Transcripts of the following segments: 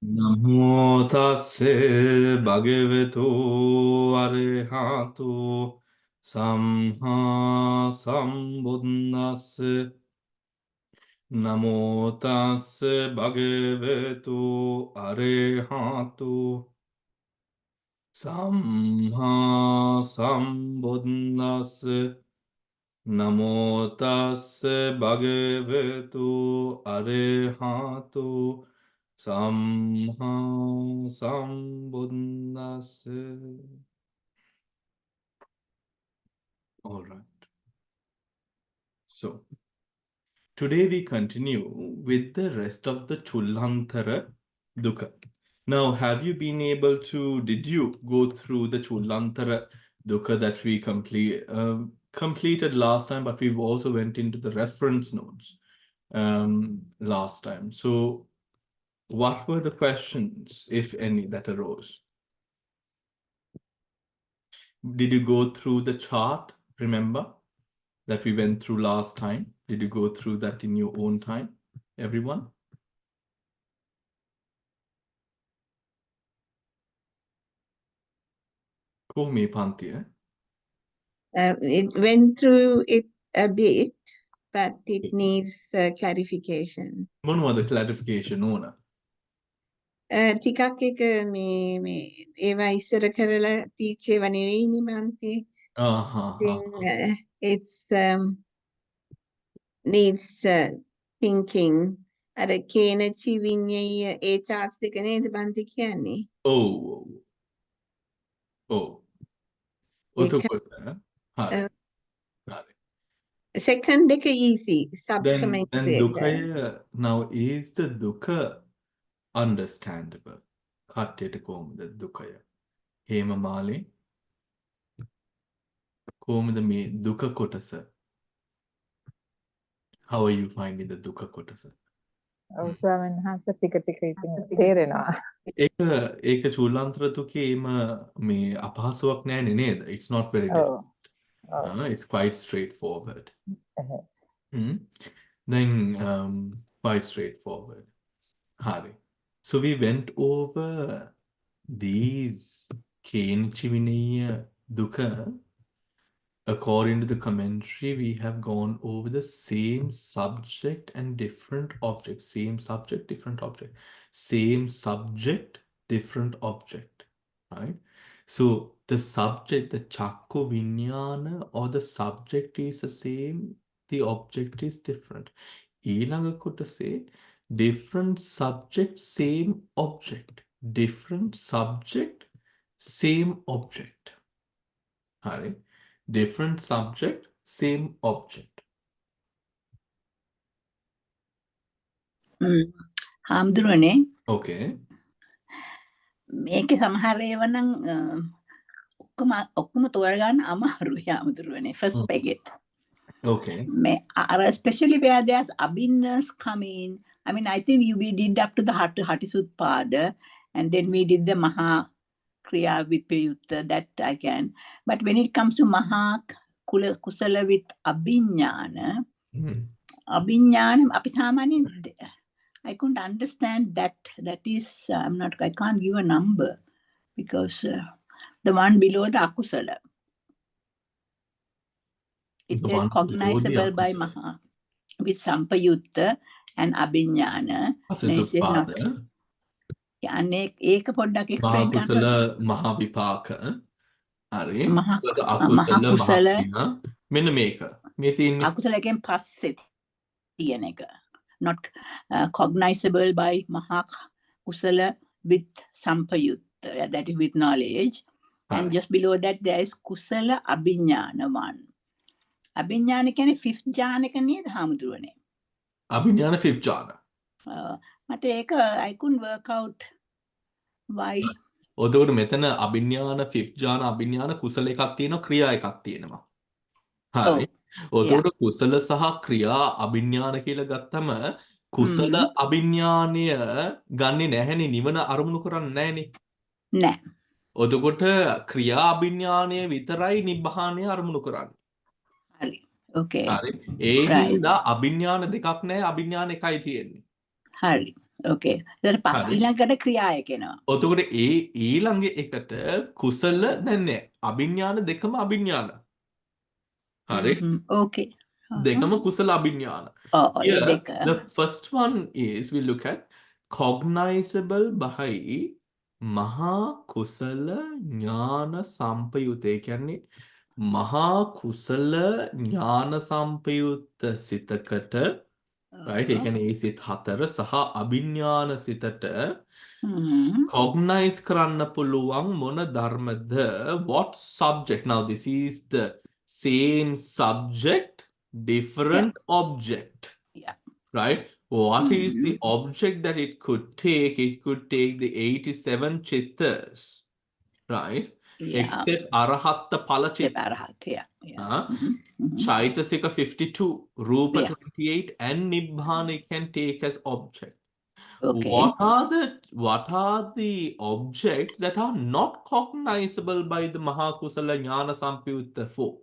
නමෝ තස්සේ භගවතු අරහතු සම්හා සම්බුද්දස්ස නමෝ තස්සේ භගවතු අරහතු සම්හා සම්බුද්දස්ස නමෝ තස්සේ භගවතු අරහතු Samha Sambuddhassa. All right. So, today we continue with the rest of the Chullantara Duka. Now, have you been able to, did you go through the Chullantara Duka that we completed last time, but we've also went into the reference notes last time. So, what were the questions, if any, that arose? Did you go through the chart, remember, that we went through last time? Did you go through that in your own time, everyone? Komi Panthia. It went through it a bit, but it needs clarification. Mono clarification, Ona. ටිකක් එක මේ ඒවා ඉස්සර කරලා තීච්චේ වනෙවෙයිනි මන්ති. It's needs thinking. අර Kenaci Vineyya ඒ charts දෙක නේද බන්ති කියන්නේ? Second එක easy. Then Duka, now is the Duka understandable? Katteta komada Dukaya. Hema Mali. Komada me Duka kotasa. How are you finding the Duka kotasa? ස්වාමීන් වහන්සේ ටික ටික ඉතින් තේරෙනවා. ඒක චූලාන්තර දුකේම මේ අපහසුයක් නෑනේ නේද? It's not very difficult. It's quite straightforward. Then quite straightforward. Hari. So we went over these Kenaci Vineyya Duka. According to the commentary, we have gone over the same subject and different object. Same subject, different object. Same subject, different object. Right? So the subject, the Chakku Vinyana or the subject is the same, the object is different. ඊළඟ කොටසේ different subject, same object. Different subject, same object. Hari. Different subject, same object. හාමුදුරනේ. Okay. මේකේ සමහර ඒවා නම් ඔක්කොම තෝරගන්න අමාරුයි හාමුදුරනේ. First peg it. Okay. Especially where there's abhinners coming. I mean, I think we did up to the Hatisutpada, and then we did the Maha Kriya Vipayutta, that I can. But when it comes to Maha Kusala with Abhinyana, Abhinyana, I couldn't understand that. That is, I can't give a number because the one below the Akusala. It says cognizable by Maha with Sampayutta and Abhinyana. ඒක පොඩ්ඩක් explain කරන්න. මහා විපාක. හරි. මහා කුසල මෙන්න මේක. මේ තියෙන්නේ අකුසලයෙන් පස්සේ තියෙන එක. Not cognizable by Maha Kusala with Sampayutta, that is with knowledge. And just below that there is Kusala Abhinyana one. Abhinyana කියන්නේ fifth jhana එක නේද හාමුදුරනේ? Abhinyana fifth jhana. මට ඒක I couldn't work out why. ඔතකොට මෙතන අභිඥාන fifth jhana අභිඥාන කුසල එකක් තියෙනවා ක්‍රියා එකක් තියෙනවා. හරි. ඔතකොට කුසල සහ ක්‍රියා අභිඥාන කියලා ගත්තම කුසල අභිඥානය ගන්නේ නැහැනේ නිවන අරමුණු කරන්නේ නැහැනේ. නෑ. ඔතකොට ක්‍රියා අභිඥානය විතරයි නිබ්බාණය අරමුණු කරන්නේ. හරි. Okay. හරි. ඒ හින්දා අභිඥාන දෙකක් නැහැ අභිඥාන එකයි තියෙන්නේ. හරි. Okay. ඊට පස්සේ හරි. ඊළඟට ක්‍රියා එක එනවා. ඔතකොට ඊළඟ එකට කුසල නෑ අභිඥාන දෙකම අභිඥාන. හරි. Okay. දෙකම කුසල අභිඥාන. ඒ Here, දෙක. the first one is we look at cognizable by මහා කුසල ඥාන සම්පයුත. ඒ කියන්නේ මහා කුසල ඥාන සම්පයුත් සිතකට right ඒ කියන්නේ ඒ සිත හතර සහ අභිඥාන සිතට cognize කරන්න පුළුවන් මොන ධර්මද what subject now this is the same subject different object Yeah. right what is the object that it could take the 87 chittas right Yeah. except arahatta phala chitta Arahat. Yeah. Chaitasika 52 Rupa Yeah. 28 and Nibbana it can take as object. Okay. What are the objects that are not cognizable by the Mahakusala Jnana Sampyutta 4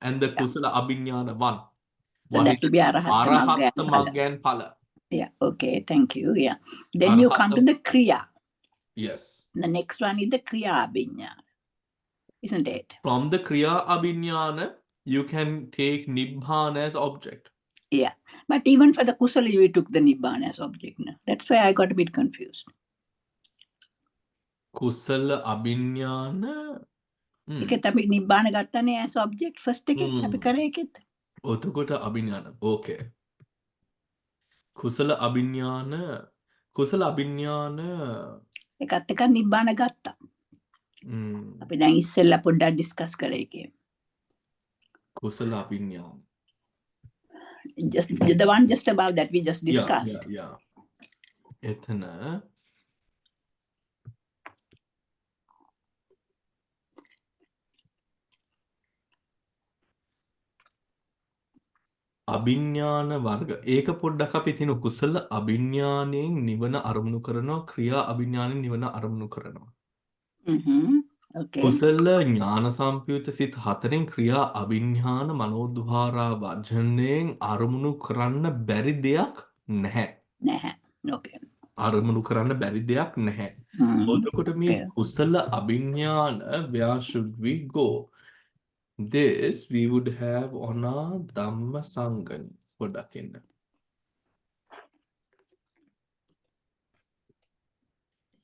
and the Kusala Abhinyana 1? So What that is will be Arahatta Arahatta Magga Magga and Phala? Yeah. Okay. Thank you. Yeah. Then you come to Arahatta- the Kriya. Yes. The next one is the Kriya Abhinya. Isn't it? From the Kriya Abhinyana, you can take Nibbana as object. Yeah. But even for the Kusala, we took the Nibbana as object. No? That's why I got a bit confused. Kusala Abhinyana. ඒකත් අපි නිබ්බාන ගත්තනේ as object first එකෙත් අපි කරේ ඒකෙත්. ඔතකොට අභිඥාන. Okay. කුසල අභිඥාන ඒකත් එක නිබ්බාන ගත්තා. ම්, අපි දැන් ඉස්සෙල්ලා පොඩ්ඩක් ඩිස්කස් කරේ ඒකේ. කුසල අභිඥාන. Just the one just about that we just discussed. Yeah. එතන අභිඥාන වර්ග. ඒක පොඩ්ඩක් අපි තිනු කුසල අභිඥාණයෙන් නිවන අරමුණු කරනවා ක්‍රියා අභිඥාණයෙන් නිවන අරමුණු කරනවා. Okay. කුසල ඥාන සම්පයුත සිත හතරෙන් ක්‍රියා අභිඥාන මනෝද්වාරා වර්ජණයෙන් අරමුණු කරන්න බැරි දෙයක් නැහැ. නැහැ. Okay. අරමුණු කරන්න බැරි දෙයක් නැහැ. එතකොට මේ Okay. කුසල අභිඥාන where should we go? This we would have on our Dhamma Sangani. පොඩ්ඩක් එන්න.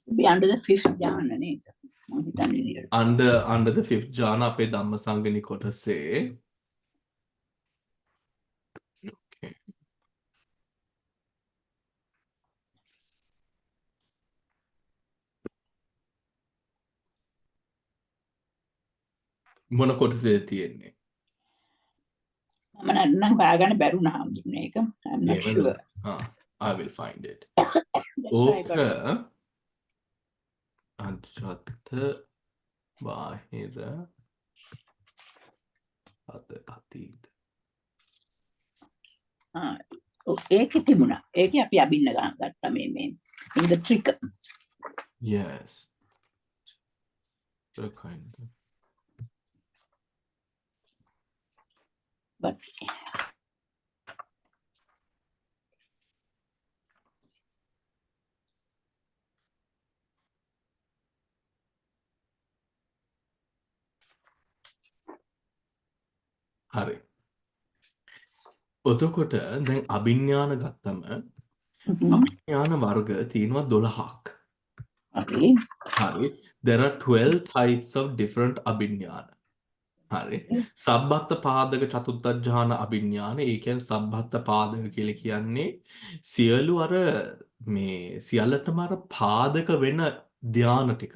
Be under the fifth jhana නේද? මම හිතන්නේ නේද? Under the fifth jhana අපේ ධම්ම සංගණි කොටසේ okay. මොන කොටසේ තියෙන්නේ? මම නම් හොයාගන්න බැරුණා හම්දුනේ ඒක. I'm not එහෙමද? sure. I will find it. That's why I ඕක got අජත්ත බාහිර අතීත. ඒකේ තිබුණා. ඒකේ අපි අබින්න ගත්තා මේ in the trick. Yes. So kind of. But හරි. එතකොට දැන් අභිඥාන ගත්තම අභිඥාන වර්ග තියෙනවා 12ක්. okay. හරි. There are 12 types of different අභිඥාන. හරි. සබ්බත් පාදක චතුත්ථ ඥාන අභිඥාන. ඒ කියන්නේ සබ්බත් පාදක කියලා කියන්නේ සියලු අර මේ සියල්ලටම අර පාදක වෙන ධාන ටික.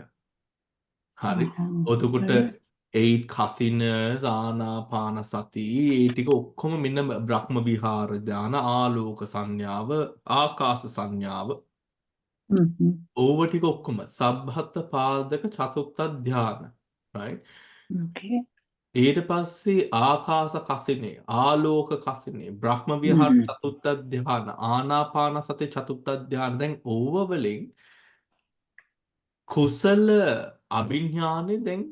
හරි. එතකොට 8 කසිනස් ආනාපාන සති ඒ ටික ඔක්කොම මෙන්න බ්‍රහ්ම විහාර ධාන ආලෝක සංඥාව ආකාශ සංඥාව ඕව ටික ඔක්කොම සබ්බත් පාදක චතුත්ථ ධාන right Okay. ඊට පස්සේ ආකාශ කසිනේ ආලෝක කසිනේ බ්‍රහ්ම විහාර චතුත්ථ ධාන ආනාපාන සති චතුත්ථ ධාන දැන් ඕව වලින් කුසල අභිඥානේ දැන්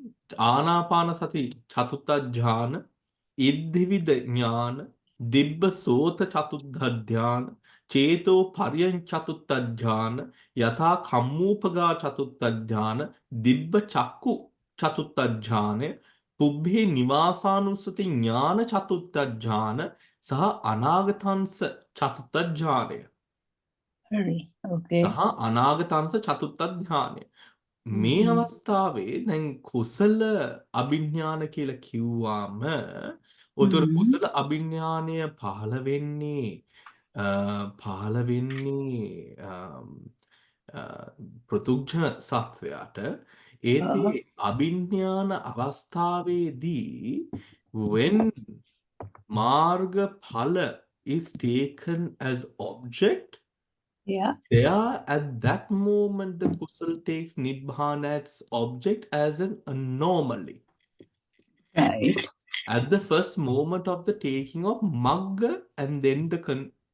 ආනාපාන සති චතුත්ථ ධාන ඉද්ධිවිද ඥාන දිබ්බ සෝත චතුත්ථ ධාන චේතෝ පරියං චතුත්ථඥාන යථා කම්මූපගා චතුත්ථඥාන දිබ්බ චක්කු චතුත්ථඥාන පුබ්බේ නිවාසානුස්සති ඥාන චතුත්ථඥාන සහ අනාගතංස චතුත්ථඥානය Hurry. Okay. සහ අනාගතංස චතුත්ථඥානය මේ අවස්ථාවේ දැන් කුසල අභිඥාන කියලා කිව්වාම උතර කුසල අභිඥානය පහළ වෙන්නේ පෘතුග්ජන සත්වයාට ඒතේ අභිඥාන අවස්ථාවේදී when මාර්ගඵල is taken as object Yeah. there at that moment the kusal takes nibbana as object as an anomaly Right. at the first moment of the taking of magga and then the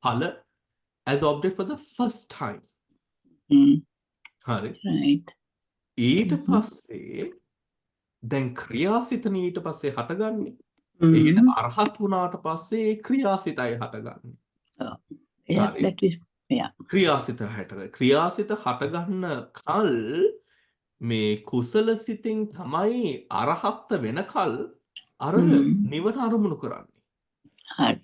phala as object for the first time hari Right. ඊට පස්සේ දැන් ක්‍රියාසිතන ඊට පස්සේ හටගන්නේ ඒ කියන්නේ අරහත් වුණාට පස්සේ ඒ ක්‍රියාසිතයි හටගන්නේ Yeah, හරි that is, yeah. ක්‍රියාසිත හටගන්න කල් මේ කුසල සිතින් තමයි අරහත්ත වෙනකල් අර නිවන අරමුණු කරන්නේ. Hard.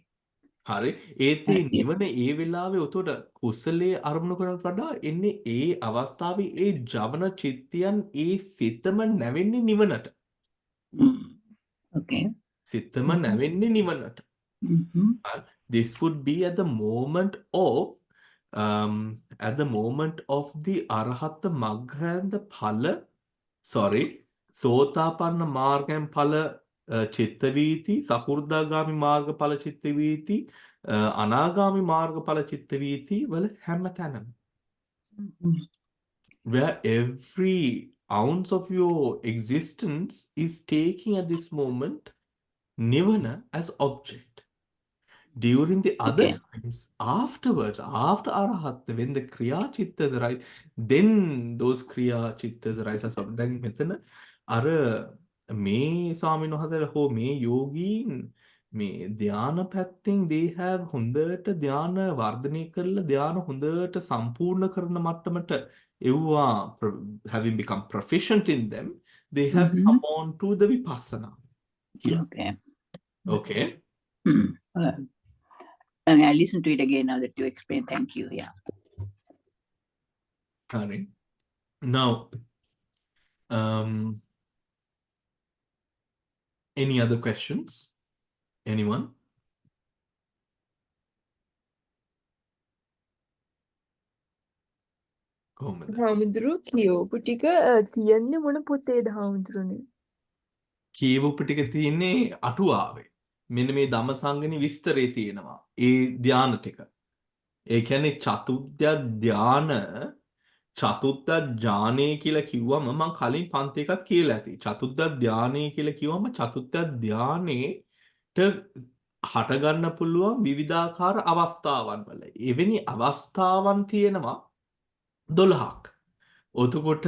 හරි. ඒත් ඒ නිවන ඒ වෙලාවේ උතොට කුසලයේ අරමුණු කරනට වඩා එන්නේ ඒ අවස්ථාවේ ඒ ජවන චිත්තයන් ඒ සිතම නැවෙන්නේ නිවනට. Okay. සිතම නැවෙන්නේ නිවනට. This would be at the moment of the Arahata Magga and the Phala, sorry, Sotapanna Marga and Phala Chittaviti, Sakurdagami Marga Phala Chittaviti, Anagami Marga Phala Chittaviti, well, Hamatanam. Where every ounce of your existence is taking at this moment Nivana as object. During the other times, afterwards, after Arahatta, when the Kriya Chittas arise, then those Kriya Chittas arise as well. Then මෙතන අර මේ ස්වාමීන් වහන්සේලා හෝ මේ යෝගීන් මේ ධ්‍යාන පැත්තෙන් they have හොඳට ධ්‍යාන වර්ධනය කරලා ධ්‍යාන හොඳට සම්පූර්ණ කරන මට්ටමට එව්වා having become proficient in them, they have come on to the vipassana here. Okay. And I listened to it again now that you explained. Thank you. Yeah. Hari. Now, any other questions? Anyone? කොහොමද? හාමුදුරු කියවපු ටික තියන්නේ මොන පොතේද හාමුදුරනේ? කියවපු ටික තියෙන්නේ අටුවාවේ. මෙන්න මේ ධම්මසංගණි විස්තරේ තියෙනවා. ඒ ධාන ටික. ඒ කියන්නේ චතුත්ථ ධාන චතුත්ථ ඥානය කියලා කිව්වම මම කලින් පන්ති එකත් කියලා ඇති. චතුත්ථ ධානය කියලා කිව්වම චතුත්ථ ධානයේට හට ගන්න පුළුවන් විවිධාකාර අවස්ථාවන් වල. එවැනි අවස්ථාවන් තියෙනවා 12ක්. එතකොට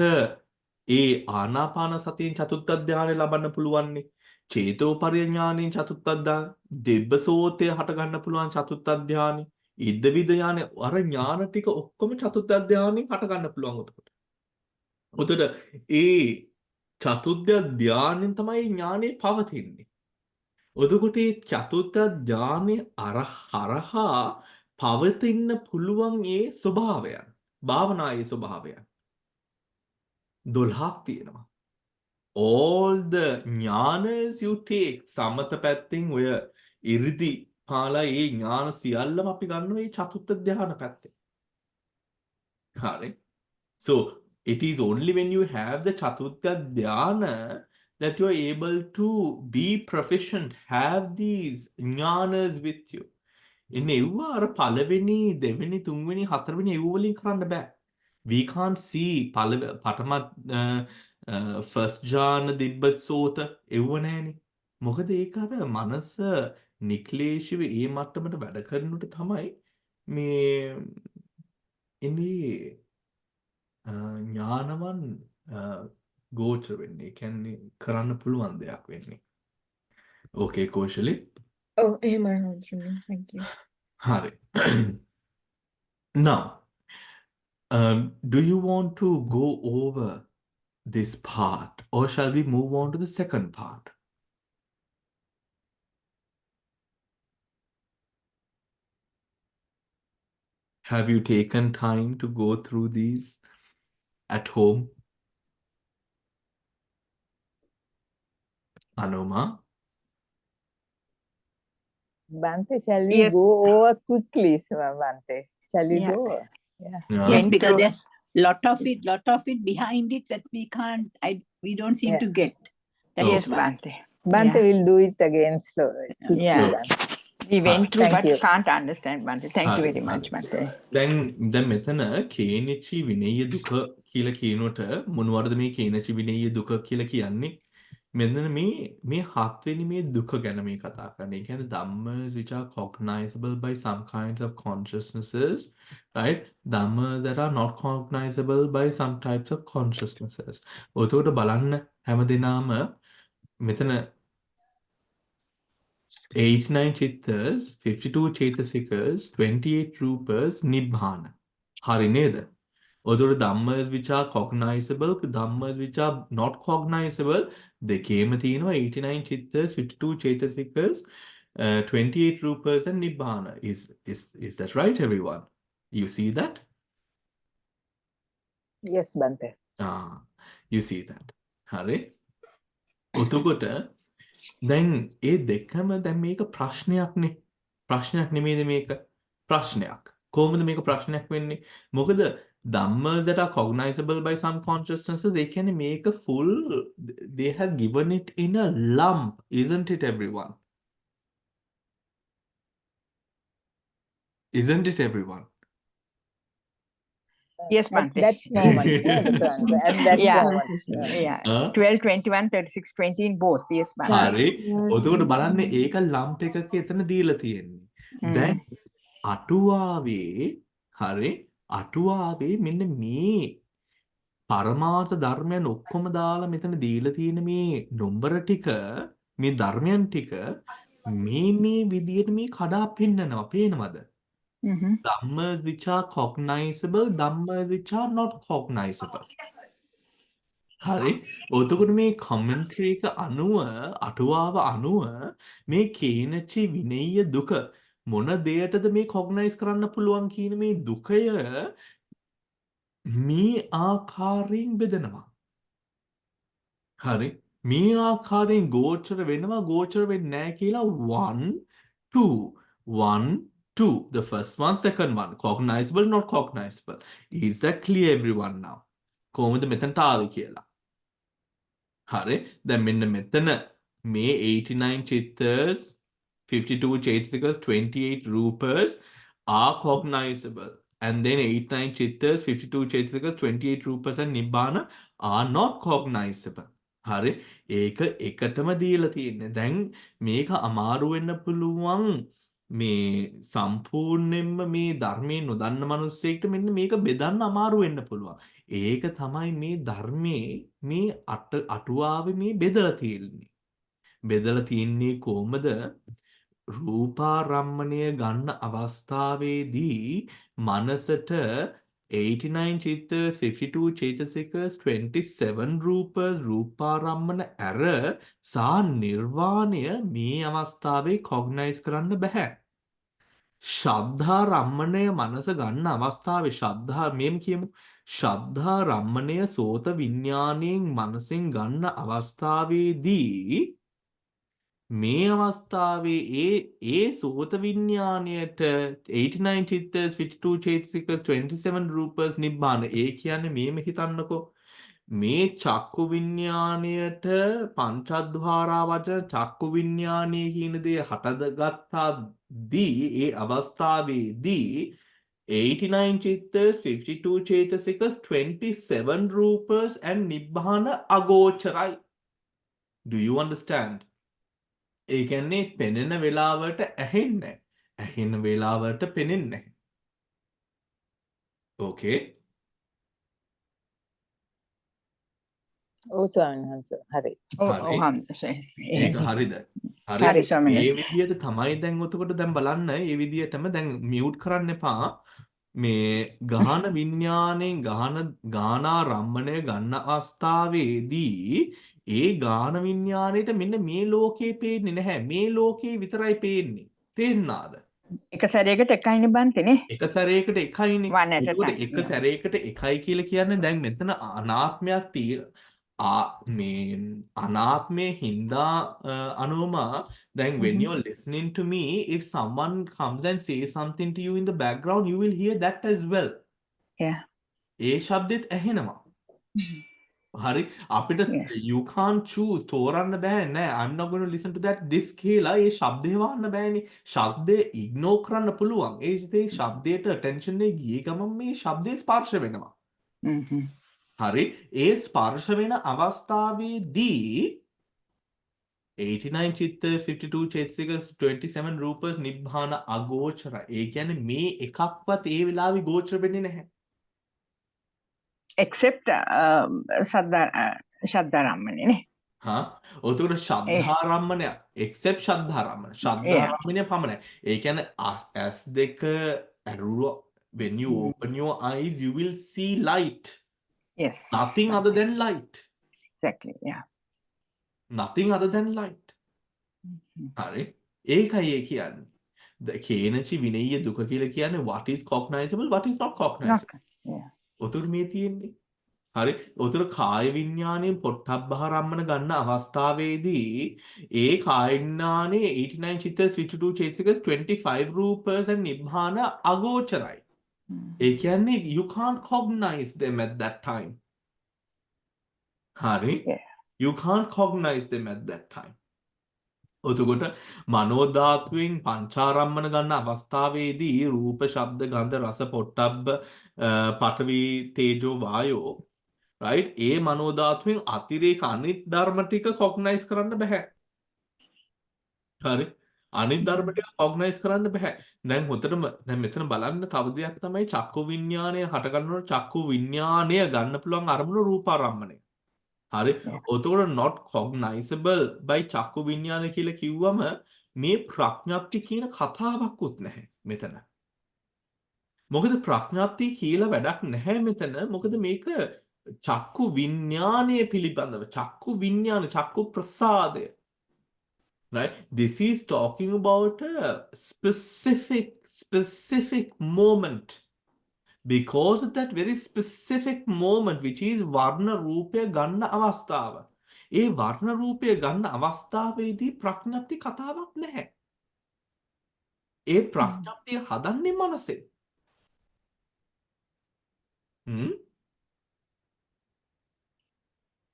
ඒ ආනාපාන සතියෙන් චතුත්ථ ධානය ලබන්න පුළුවන්නේ. චේතෝ පරිඥාණයෙන් චතුත්ථ ධානය, දෙබ්බසෝතය හට ගන්න පුළුවන් චතුත්ථ ධානය, ඉද්දවිද ඥානය, අර ඥාන ටික ඔක්කොම චතුත්ථ ධානයෙන් හට ගන්න පුළුවන් උතකොට. උතට ඒ චතුත්ථ ධානයෙන් තමයි ඥානෙ පවතින්නේ. එතකොට මේ චතුත්ථ ධානය හරහා පවතින්න පුළුවන් ඒ ස්වභාවයන්, භාවනායේ ස්වභාවයන් 12ක් තියෙනවා. All the jnanas you take සමත පැත්තෙන් ඔය 이르දි පාලා ඒ ඥාන සියල්ලම අපි ගන්නවා මේ චතුත්ථ ධාන පැත්තෙන්. හරි. So it is only when you have the චතුත්ථ ධාන that you are able to be proficient, have these jnanas with you. එන්නේ ඒවා අර පළවෙනි, දෙවෙනි, තුන්වෙනි, හතරවෙනි ඒව වලින් කරන්න බෑ. We can't see පටම first jhana දිබ්බසෝත එව්ව නෑනේ. මොකද ඒක අර මනස නික්ලේශීව ඒ මට්ටමට වැඩ කරනකොට තමයි මේ ඉන්නේ ඥානවන් ගෝචර වෙන්නේ. ඒ කියන්නේ කරන්න පුළුවන් දෙයක් වෙන්නේ. Okay, කෝෂලි. ඔව් එහෙමයි හාමුදුරනේ. Thank you. හරි. Now, do you want to go over this part or shall we move on to the second part? Have you taken time to go through these at home? Anoma? Bante, shall we Yes. go over quickly, Bante? Shall we Yeah. go? Yeah. Yeah. Yes, Went because through. there's lot of it behind it that we don't seem Yeah. to get. That Yes, is why. Bante. Bante Yeah. will do it again slowly, quickly. Yeah. Bante. We went through, Thank but you. can't understand, Bante. Thank you හරි very much, හරි. Bante. දැන් මෙතන කේනචි විනය දුක කියලා කියනකොට මොනවටද මේ කේනචි විනය දුක කියලා කියන්නේ? මෙතන මේ හත්වෙනි මේ දුක ගැන මේ කතා කරන්නේ. ඒ කියන්නේ dhammas which are cognizable by some kinds of consciousnesses, right? Dhammas that are not cognizable by some types of consciousnesses. ඔතකොට බලන්න හැමදෙනාම මෙතන 89 චිත්තස්, 52 චේතසිකස්, 28 රූපස්, නිබ්බාන. හරි නේද? ඔතකොට dhammas which are cognizable, dhammas which are not cognizable දෙකේම තියෙනවා 89 චිත්තස්, 52 චේතසිකස්, 28 රූපස් and nibbana. Is that right, everyone? You see that? Yes, Bante. You see that. හරි. ඔතකොට දැන් ඒ දෙකම දැන් මේක ප්‍රශ්නයක්නේ. ප්‍රශ්නයක් නෙමෙයිද මේක? ප්‍රශ්නයක්. කොහොමද මේක ප්‍රශ්නයක් වෙන්නේ? මොකද dhammas that are cognizable by some consciousnesses ඒ කියන්නේ මේක full they have given it in a lump, isn't it everyone? Isn't it everyone? Yes, Bante. That's moment. And that's Yeah. moment. Yeah. Huh? 12, 21, 36, 20 in both. Yes, Bante. හරි. Yes, ඔතකොට yes, බලන්න yes. ඒක ලම්ප් එකක එතන දීලා තියෙන්නේ. Mm. දැන් අටුවාවේ හරි අටුවාවේ මෙන්න මේ පරමාර්ථ ධර්මයන් ඔක්කොම දාලා මෙතන දීලා තියෙන මේ නොම්බර ටික මේ ධර්මයන් ටික මේ විදියට මේ කඩා පෙන්නනවා පේනවද? Mm-hmm. Dhammas which are cognizable, dhammas which are not cognizable. හරි. ඔතකොට මේ කමෙන්ටරි එක අනුව අටුවාව අනුව මේ කේනචි විනය්‍ය දුක මොන දෙයටද මේ කොග්නයිස් කරන්න පුළුවන් කියන මේ දුකය මේ ආකාරයෙන් බෙදනවා. හරි. මේ ආකාරයෙන් ගෝචර වෙනවා ගෝචර වෙන්නේ නැහැ කියලා 1 2 1 2 the first one second one cognizable not cognizable. Is that clear everyone now? කොහොමද මෙතනට ආවේ කියලා? හරි. දැන් මෙන්න මෙතන මේ 89 චිත්තස් 52 චෛතසිකස් 28 රූපස් are cognizable and then 89 chittas 52 chaitasikas 28 rupas and nibbana are not cognizable. හරි ඒක එකටම දීලා තියෙන්නේ. දැන් මේක අමාරු වෙන්න පුළුවන් මේ සම්පූර්ණයෙන්ම මේ ධර්මයේ නොදන්න මිනිස්සෙක්ට මෙන්න මේක බෙදන්න අමාරු වෙන්න පුළුවන්. ඒක තමයි මේ ධර්මයේ මේ අටුවාවේ මේ බෙදලා තියෙන්නේ. බෙදලා තියන්නේ කොහොමද? රූපාරම්මණය ගන්න අවස්ථාවේදී මනසට 89 චිත්තස් 52 චේතසිකස් 27 රූපාරම්මන ඇර සා නිර්වාණය මේ අවස්ථාවේ කොග්නයිස් කරන්න බෑ. ශ්‍රද්ධා රම්මණය මනස ගන්න අවස්ථාවේ ශ්‍රද්ධා මෙම් කියමු ශ්‍රද්ධා රම්මණය සෝත විඥාණයෙන් මනසෙන් ගන්න අවස්ථාවේදී මේ අවස්ථාවේ ඒ සෝත විඥාණයට 89 චිත්තස් 52 චේතසිකස් 27 රූපස් නිබ්බාන ඒ කියන්නේ මේම හිතන්නකෝ මේ චක්කු විඥාණයට පංචද්වාරා වචන චක්කු විඥාණය කියන දේ හටගත්තාදී ඒ අවස්ථාවේදී 89 චිත්තස් 52 චේතසිකස් 27 රූපස් and නිබ්බාන අගෝචරයි. Do you understand? ඒ කියන්නේ පෙනෙන වෙලාවට ඇහෙන්නේ ඇහෙන වෙලාවට පෙනෙන්නේ ඕකේ ඔව් ස්වාමීන් වහන්සේ. හරි. ඒක හරිද? හරි ස්වාමීන් ඒ වහන්සේ. විදියට තමයි දැන් උතකොට දැන් බලන්න ඒ විදියටම දැන් මියුට් කරන්න එපා මේ ගාන විඥාණයෙන් ගානා රම්මණය ගන්න අවස්ථාවේදී ඒ ගාන විඥාණයට මෙන්න මේ ලෝකේ පේන්නේ නැහැ. මේ ලෝකේ විතරයි පේන්නේ. තේන්නාද? එක සැරයකට එකයිනේ බන්තනේ. එක සැරයකට එකයිනේ. One at a එතකොට time. එක Yeah. සැරයකට එකයි කියලා කියන්නේ දැන් මෙතන අනාත්මයක් තියෙන මේ අනාත්මයේ හින්දා අනුමා දැන් when you're listening to me, if someone comes and says something to you in the background, you will hear that as well. Yeah. ඒ ශබ්දෙත් ඇහෙනවා. හරි අපිට Yeah. you can't choose තෝරන්න බෑ නෑ I'm not going to listen to that this කියලා ඒ ශබ්දේ වහන්න බෑනේ. ශබ්දේ ignore කරන්න පුළුවන්. ඒ ශබ්දයට attention එක ගියේ ගමන් මේ ශබ්දේ ස්පර්ශ වෙනවා. Mm-hmm. හරි ඒ ස්පර්ශ වෙන අවස්ථාවේදී 89 චිත්ත 52 චෛතසික 27 රූපස් නිබ්බාන අගෝචරයි. ඒ කියන්නේ මේ එකක්වත් ඒ වෙලාවේ ගෝචර වෙන්නේ නැහැ. Except ශද්ධාරම්මනේ. හා ඔතකොට ශද්ධාරම්මනය except ශද්ධාරම්මන. ශද්ධාරම්මනය පමණයි. ඒ කියන්නේ as දෙක ඇරුව when you open your eyes you will see light. Yes. Nothing other than light. Exactly. Yeah. Nothing other than light. හරි ඒකයි ඒ කියන්නේ. කේනචි විනය්‍ය දුක කියලා කියන්නේ what is cognizable what is not cognizable. Yeah. උතුරු මේ තියෙන්නේ. හරි උතුරු කාය විඥාණයෙන් පොට්ටබ්බහ රම්මන ගන්න අවස්ථාවේදී ඒ කාය විඥානේ 89 චිත්ත 52 චෛතසික 25 රූපස් and නිබ්බාන අගෝචරයි. ඒ කියන්නේ you can't cognize them at that time. හරි Yeah. you can't cognize them at that time. ඔතකොට මනෝ ධාතුවෙන් පංචාරම්මන ගන්න අවස්ථාවේදී රූප ශබ්ද ගන්ධ රස පොට්ටබ්බ පඨවි තේජෝ වායෝ right ඒ මනෝ ධාතුවෙන් අතිරේක අනිත් ධර්ම ටික කොග්නයිස් කරන්න බෑ. හරි අනිත් ධර්ම ටික කොග්නයිස් කරන්න බෑ. දැන් හොතටම දැන් මෙතන බලන්න තව දෙයක් තමයි චක්කු විඥාණය හට ගන්නකොට චක්කු විඥාණය ගන්න පුළුවන් අරමුණු රූපාරම්මණය. හරි ඔතකොට not cognizable by චක්කු විඥාන කියලා කිව්වම මේ ප්‍රඥප්ති කියන කතාවක්වත් නැහැ මෙතන. මොකද ප්‍රඥප්ති කියලා වැඩක් නැහැ මෙතන. මොකද මේක චක්කු විඥානය පිළිබඳව චක්කු විඥාන චක්කු ප්‍රසාදය. Right? This is talking about a specific moment. Because of that very specific moment which is වර්ණ රූපය ගන්න අවස්ථාව. ඒ වර්ණ රූපය ගන්න අවස්ථාවේදී ප්‍රඥප්ති කතාවක් නැහැ. ඒ ප්‍රඥප්තිය හදන්නේ මනසේ.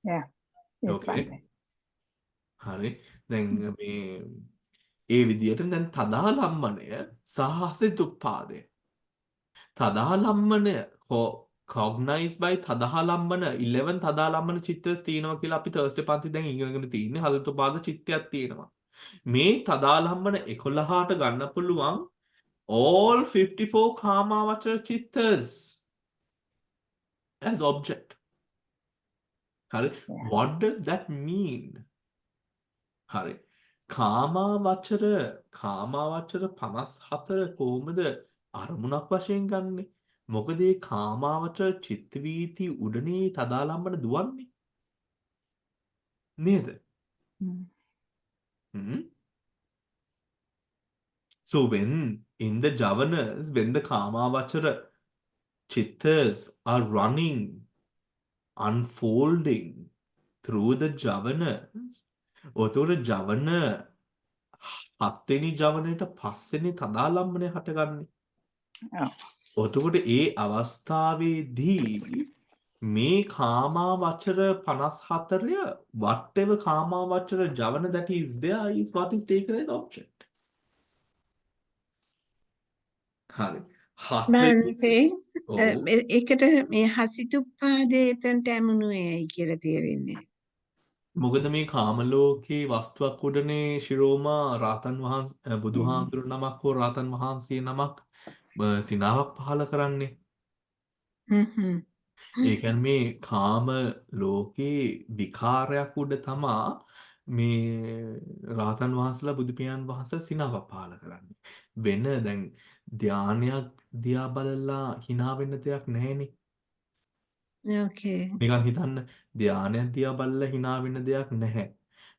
Yeah. Yes, Okay. fine. හරි. දැන් මේ ඒ විදිහට දැන් තදාලම්මණය සහ හසිතුප්පාදය. තදාලම්මන cognized by තදාලම්මන 11 තදාලම්මන චිත්තස් තියෙනවා කියලා අපි තර්ස්ඩේ පන්ති දැන් ඉගෙනගෙන තියෙන්නේ. හදතුපාද චිත්තයක් තියෙනවා. මේ තදාලම්මන 11ට ගන්න පුළුවන් all 54 කාමාවචර චිත්තස් as object. හරි what does that mean? හරි කාමාවචර 54 කොහොමද අරමුණක් වශයෙන් ගන්නෙ? මොකද මේ කාමාවචර චිත්ත වීති උඩනේ තදාලම්බන දුවන්නේ නේද? So when in the javanas when the kamavachara chittas are running unfolding through the javanas ඔතකොට ජවන 7 වෙනි ජවනයට 5 වෙනි තදාලම්බනේ හටගන්නේ. ඔතකොට ඒ අවස්ථාවේදී මේ කාමාවචර 54ය whatever කාමාවචර ජවන that is there is what is taken as object. හරි. මන්තේ ඒකට මේ හසිතුප්පාදේ එතනට ඇමුණුවේ ඇයි කියලා තේරෙන්නේ. මොකද මේ කාම ලෝකේ වස්තුවක් උඩනේ ශිරෝමා රාතන් වහන්සේ බුදුහාමුදුරු නමක් හෝ රාතන් වහන්සේ නමක් සිනාවක් පහල කරන්නේ. ඒ කියන්නේ මේ කාම ලෝකේ විකාරයක් උඩ තමා මේ රාතන් වහන්සේලා බුදු පියාණන් වහන්සේලා සිනහවක් පහළ කරන්නේ. වෙන දැන් ධානයක් දිහා බලලා hina වෙන්න දෙයක් නැහැනේ. Okay. නිකන් හිතන්න ධානයක් දිහා බලලා hina වෙන්න දෙයක් නැහැ.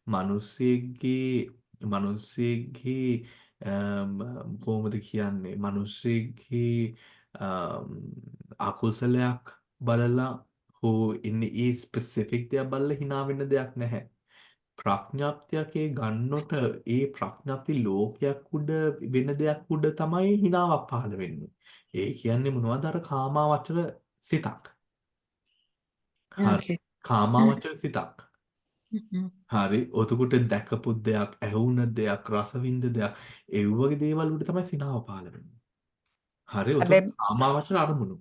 මිනිස්සෙක්ගේ කොහොමද කියන්නේ? මිනිස්සෙක්ගේ අකුසලයක් බලලා හෝ ඉන්නේ ඒ ස්පෙસિෆික් දෙයක් බලලා hina වෙන්න දෙයක් නැහැ. ප්‍රඥාප්තියකේ ගන්නොට ඒ ප්‍රඥාප්ති ලෝකයක් උඩ වෙන දෙයක් උඩ තමයි හිනාවක් පහළ වෙන්නේ. ඒ කියන්නේ මොනවද අර කාමාවචර සිතක්. හරි. Okay. කාමාවචර සිතක්. Mhm. හරි. ඔතකොට දැකපු දෙයක්, ඇහුණ දෙයක්, රසවින්ද දෙයක්, ඒ වගේ දේවල් උඩ තමයි සිනාව පහළ වෙන්නේ. හරි. ඔතකොට හැබැයි කාමාවචර අරමුණු.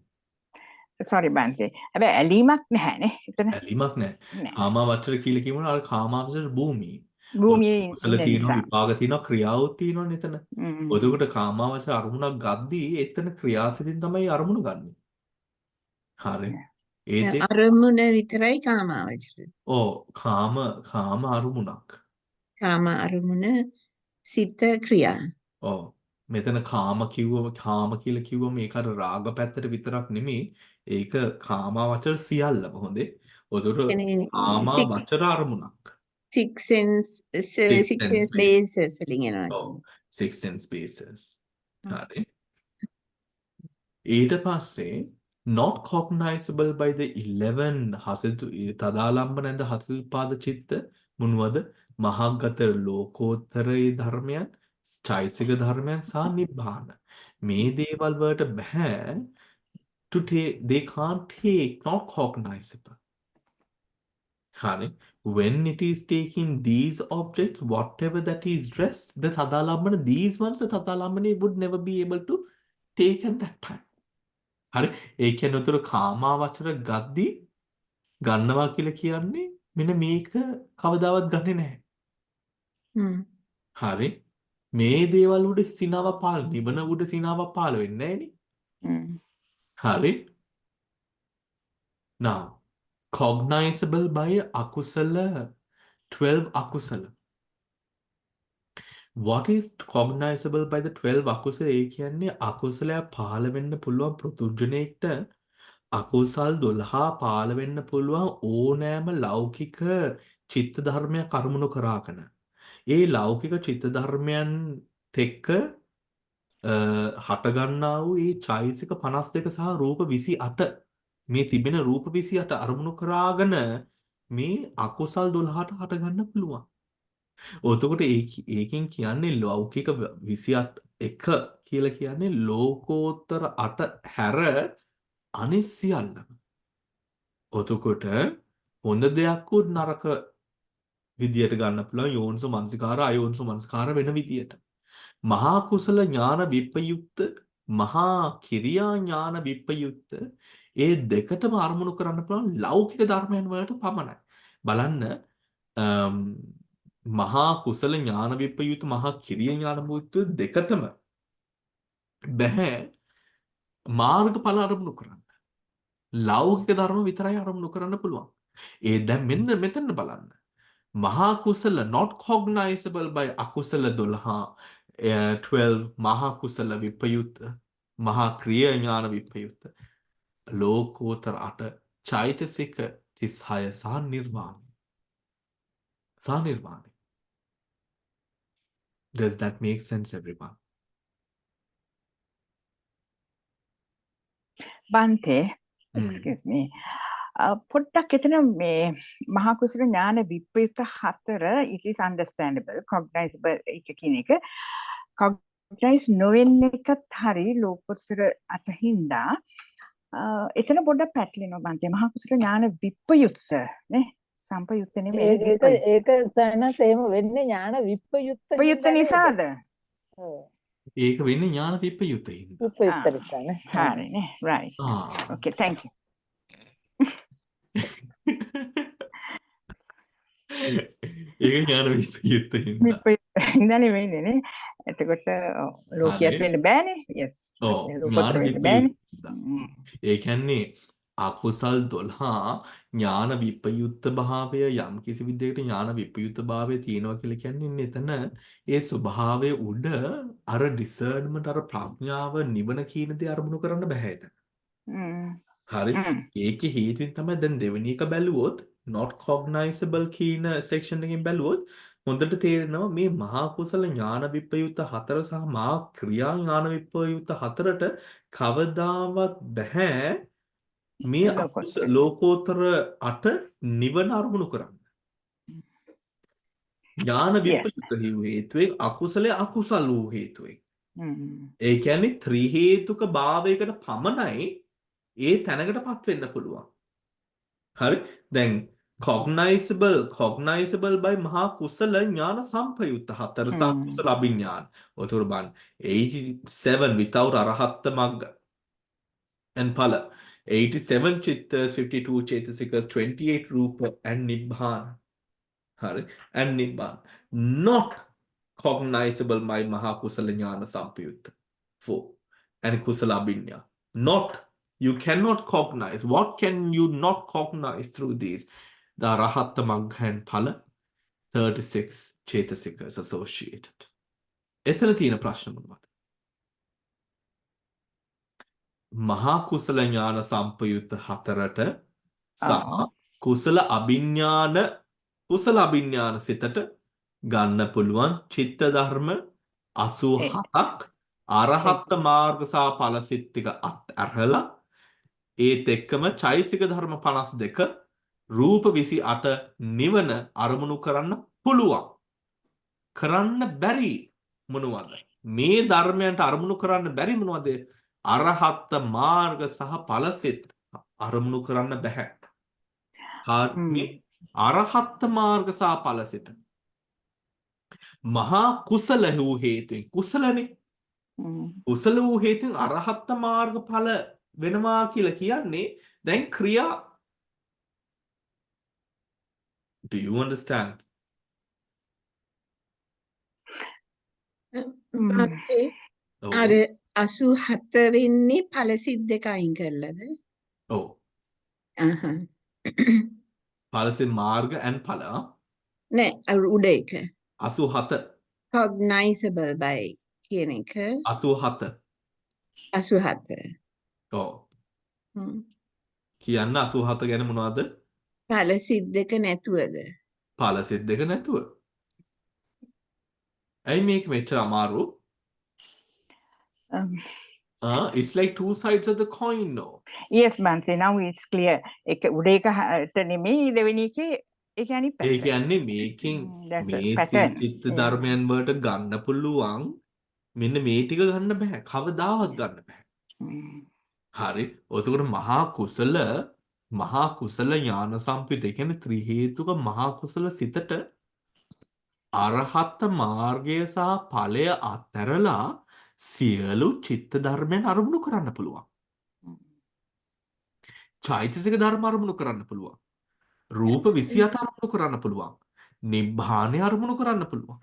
සෝරි බන්තේ. හැබැයි ඇලීමක් නැහැනේ. එතන ඇලීමක් නැහැ. නෑ. කාමාවචර කියලා කියමුණ අර කාමාවචර භූමිය. භූමියේ කුසල ඉන්න තියෙනවා නිසා. විපාක තියෙනවා ක්‍රියාවොත් තියෙනවනේ එතන. හ්ම්. එතකොට කාමාවචර අරමුණක් ගද්දී එතන ක්‍රියාසිතින් තමයි අරමුණ ගන්නෙ. හරි. ඒ දේ අරමුණ විතරයි කාමාවචර. කාම අරමුණක්. කාම අරමුණ සිත ක්‍රියා. ඔව්. මෙතන කාම කියලා කිව්වම ඒක අර රාග පැත්තට විතරක් නෙමෙයි. ඒක කාමාවචර සියල්ලම හොඳේ. එතකොට කියන්නේ කාමාවචර අරමුණක්. six sense Six six sense sense base. bases වලින් එනවා ඔව්. කියන්නේ. Six sense bases. හ්ම්. හරි. ඊට පස්සේ not cognizable by the 11 හසිතු තදාලම්බන ඇඳ හසිතුපාද චිත්ත මොනවද මහාගත ලෝකෝත්තරයේ ධර්මයන් චෛතසික ධර්මයන් සහ නිබ්බාන මේ දේවල් වලට බෑ to take they can't take not cognizable හරි when it is taking these objects whatever that is dressed the tadalambana these ones the tadalambana would never be able to take at that time හරි ඒ කියන්නේ උතර කාමාවචර ගද්දී ගන්නවා කියලා කියන්නේ මෙන්න මේක කවදාවත් ගන්නෙ නැහැ. හ්ම්. හරි මේ දේවල් උඩ සිනාව පාල නිවන උඩ සිනාව පාල වෙන්නේ නැහෙනේ. හ්ම්. හරි now cognizable by අකුසල 12 අකුසල what is cognizable by the 12 අකුසල ඒ කියන්නේ අකුසලයක් පහළ වෙන්න පුළුවන් පෘතුජනෙක්ට අකුසල් 12 පාල වෙන්න පුළුවන් ඕනෑම ලෞකික චිත්ත ධර්මයක් අරමුණු කරාගෙන. ඒ ලෞකික චිත්ත ධර්මයන් එක්ක හටගන්නා වූ ඒ චෛතසික 52 සහ රූප 28 මේ තිබෙන රූප 28 අරමුණු කරාගෙන මේ අකුසල් 12ට හටගන්න පුළුවන්. එතකොට ඒකෙන් කියන්නේ ලෞකික 28 එක කියලා කියන්නේ ලෝකෝත්තර 8 හැර අනිත් සියල්ලම. එතකොට හොඳ දෙයක් උත් නරක විදියට ගන්න පුළුවන් යෝනිසෝ මනසිකාර අයෝනිසෝ මනසිකාර වෙන විදියට. මහා කුසල ඥාන විප්පයුක්ත මහා කිරියා ඥාන විප්පයුක්ත ඒ දෙකටම අරමුණු කරන්න පුළුවන් ලෞකික ධර්මයන් වලට පමණයි. බලන්න මහා කුසල ඥාන විප්පයුක්ත මහා කිරියා ඥාන විප්පයුක්ත දෙකටම බෑ මාර්ගඵල අරමුණු කරන්න. ලෞකික ධර්ම විතරයි අරමුණු කරන්න පුළුවන්. ඒ දැන් මෙන්න මෙතන බලන්න. මහා කුසල not cognizable by අකුසල 12 12 මහා කුසල විප්‍රයුක්ත මහා ක්‍රියා ඥාන විප්‍රයුක්ත ලෝකෝත්තර 8 චෛතසික 36 සහ නිර්වාණය. Does that make sense everyone? බන්තේ excuse me පොඩ්ඩක් එතන මේ මහා කුසල ඥාන විප්‍රයුක්ත 4 it is understandable cognizable එක කියන එක cognize නොවෙන එකත් හරි ලෝකෝත්තර අතින්දා එතන පොඩ්ඩක් පැටලෙනවා බන්තේ මහා කුසල ඥාන විප්‍රයුක්ත නේ සම්පයුක්ත නෙමෙයි ඒක සයනස් එහෙම වෙන්නේ ඥාන විප්‍රයුක්ත නිසාද ඔව් ඒක වෙන්නේ ඥාන විප්‍රයුක්ත හින්දා. විප්‍රයුක්ත නිසානේ හරිනේ right okay thank you ඒක ඥාන විප්‍රයුක්ත හින්දා. විප්‍රයුක්ත නෙමෙයිනේ එතකොට ලෝකියත් වෙන්න බෑනේ yes ඔව් ඥාන විප්‍රයුක්ත. ඒ කියන්නේ අකුසල් 12 ඥාන විප්‍රයුක්ත භාවය යම් කිසි විදිහකට ඥාන විප්‍රයුක්ත භාවය තියෙනවා කියලා කියන්නේ එතන ඒ ස්වභාවයේ උඩ අර ඩිසර්න්මන්ට් අර ප්‍රඥාව නිවන කියන දේ අරමුණු කරන්න බෑ එතන. හරි. ඒකේ හේතුවෙන් තමයි දැන් දෙවෙනි එක බැලුවොත් not cognizable කියන section එකෙන් බැලුවොත් හොඳට තේරෙනවා මේ මහා කුසල ඥාන විප්‍රයුක්ත 4 සහ මහා ക്രിයා ඥාන විප්‍රයුක්ත 4ට කවදාවත් බෑ මේ ලෝකෝත්තර 8 නිවන අරමුණු කරන්න. ඥාන විප්‍රයුක්ත හේතුවෙන් අකුසලයේ අකුසල වූ හේතුවෙන්. ඒ කියන්නේ ත්‍රි හේතුක භාවයකට පමණයි ඒ තැනකටපත් වෙන්න පුළුවන්. හරි. දැන් cognizable by මහා කුසල ඥාන සම්පයුක්ත 4 සහ කුසල අභිඥාන. ඔතන බලන්න 87 without අරහත් මග්ග and phala. 87 චිත්තස් 52 චේතසිකස් 28 රූප and නිබ්බාන. හරි. and නිබ්බාන. not cognizable by මහා කුසල ඥාන සම්පයුක්ත 4 and kusala abhinya. Not, you cannot cognize. What can you not cognize through these? The Arahatta Magga and Phala, 36 Chetasikas associated. එතන තියෙන ප්‍රශ්න මොනවද? මහා කුසල ඥාන සම්පයුක්ත 4ට සහ කුසල අභිඥාන සිතට ගන්න පුළුවන් චිත්ත ධර්ම 87ක් අරහත් මාර්ග සහ ඵල සිත් ටික අත්හැරලා ඒත් එක්කම චෛසික ධර්ම 52 රූප 28 නිවන අරමුණු කරන්න පුළුවන්. කරන්න බැරි මොනවද? මේ ධර්මයන්ට අරමුණු කරන්න බැරි මොනවද? අරහත් මාර්ග සහ ඵල සිත් අරමුණු කරන්න බෑ. මේ අරහත් මාර්ග සහ ඵල සිත් මහා කුසල වූ හේතුවෙන් කුසලනේ කුසල වූ හේතුවෙන් අරහත් මාර්ග ඵල වෙනවා කියලා කියන්නේ දැන් ක්‍රියා. Do you understand? අර 87 වෙන්නේ ඵල සිත් දෙක අයින් කරලාද? ඔව්. ඵල සිත් මාර්ග and ඵල නෑ අර උඩ එක 87 cognizable by කියන එක 87 ඔව්. කියන්න 87 ගැන මොනවද? ඵල සිත් දෙක නැතුවද? ඵල සිත් දෙක නැතුව. ඇයි මේක මෙච්චර අමාරු? It's like two sides of the coin, no? Yes, Bante, now it's clear. එක උඩ එකට නෙමෙයි දෙවෙනි එකේ ඒක අනිත් පැත්ත. ඒ කියන්නේ මේකෙන් මේ සිත් ධර්මයන් වලට ගන්න පුළුවන් මෙන්න මේ ටික ගන්න බෑ. කවදාවත් ගන්න බෑ. හරි. එතකොට මහා කුසල ඥාන සම්පිත කියන්නේ ත්‍රි හේතුක මහා කුසල සිතට අරහත් මාර්ගය සහ ඵලය අත්හැරලා සියලු චිත්ත ධර්මයන් අරමුණු කරන්න පුළුවන්. චෛතසික ධර්ම අරමුණු කරන්න පුළුවන්. රූප 28 අරමුණු කරන්න පුළුවන්. නිබ්බාණය අරමුණු කරන්න පුළුවන්.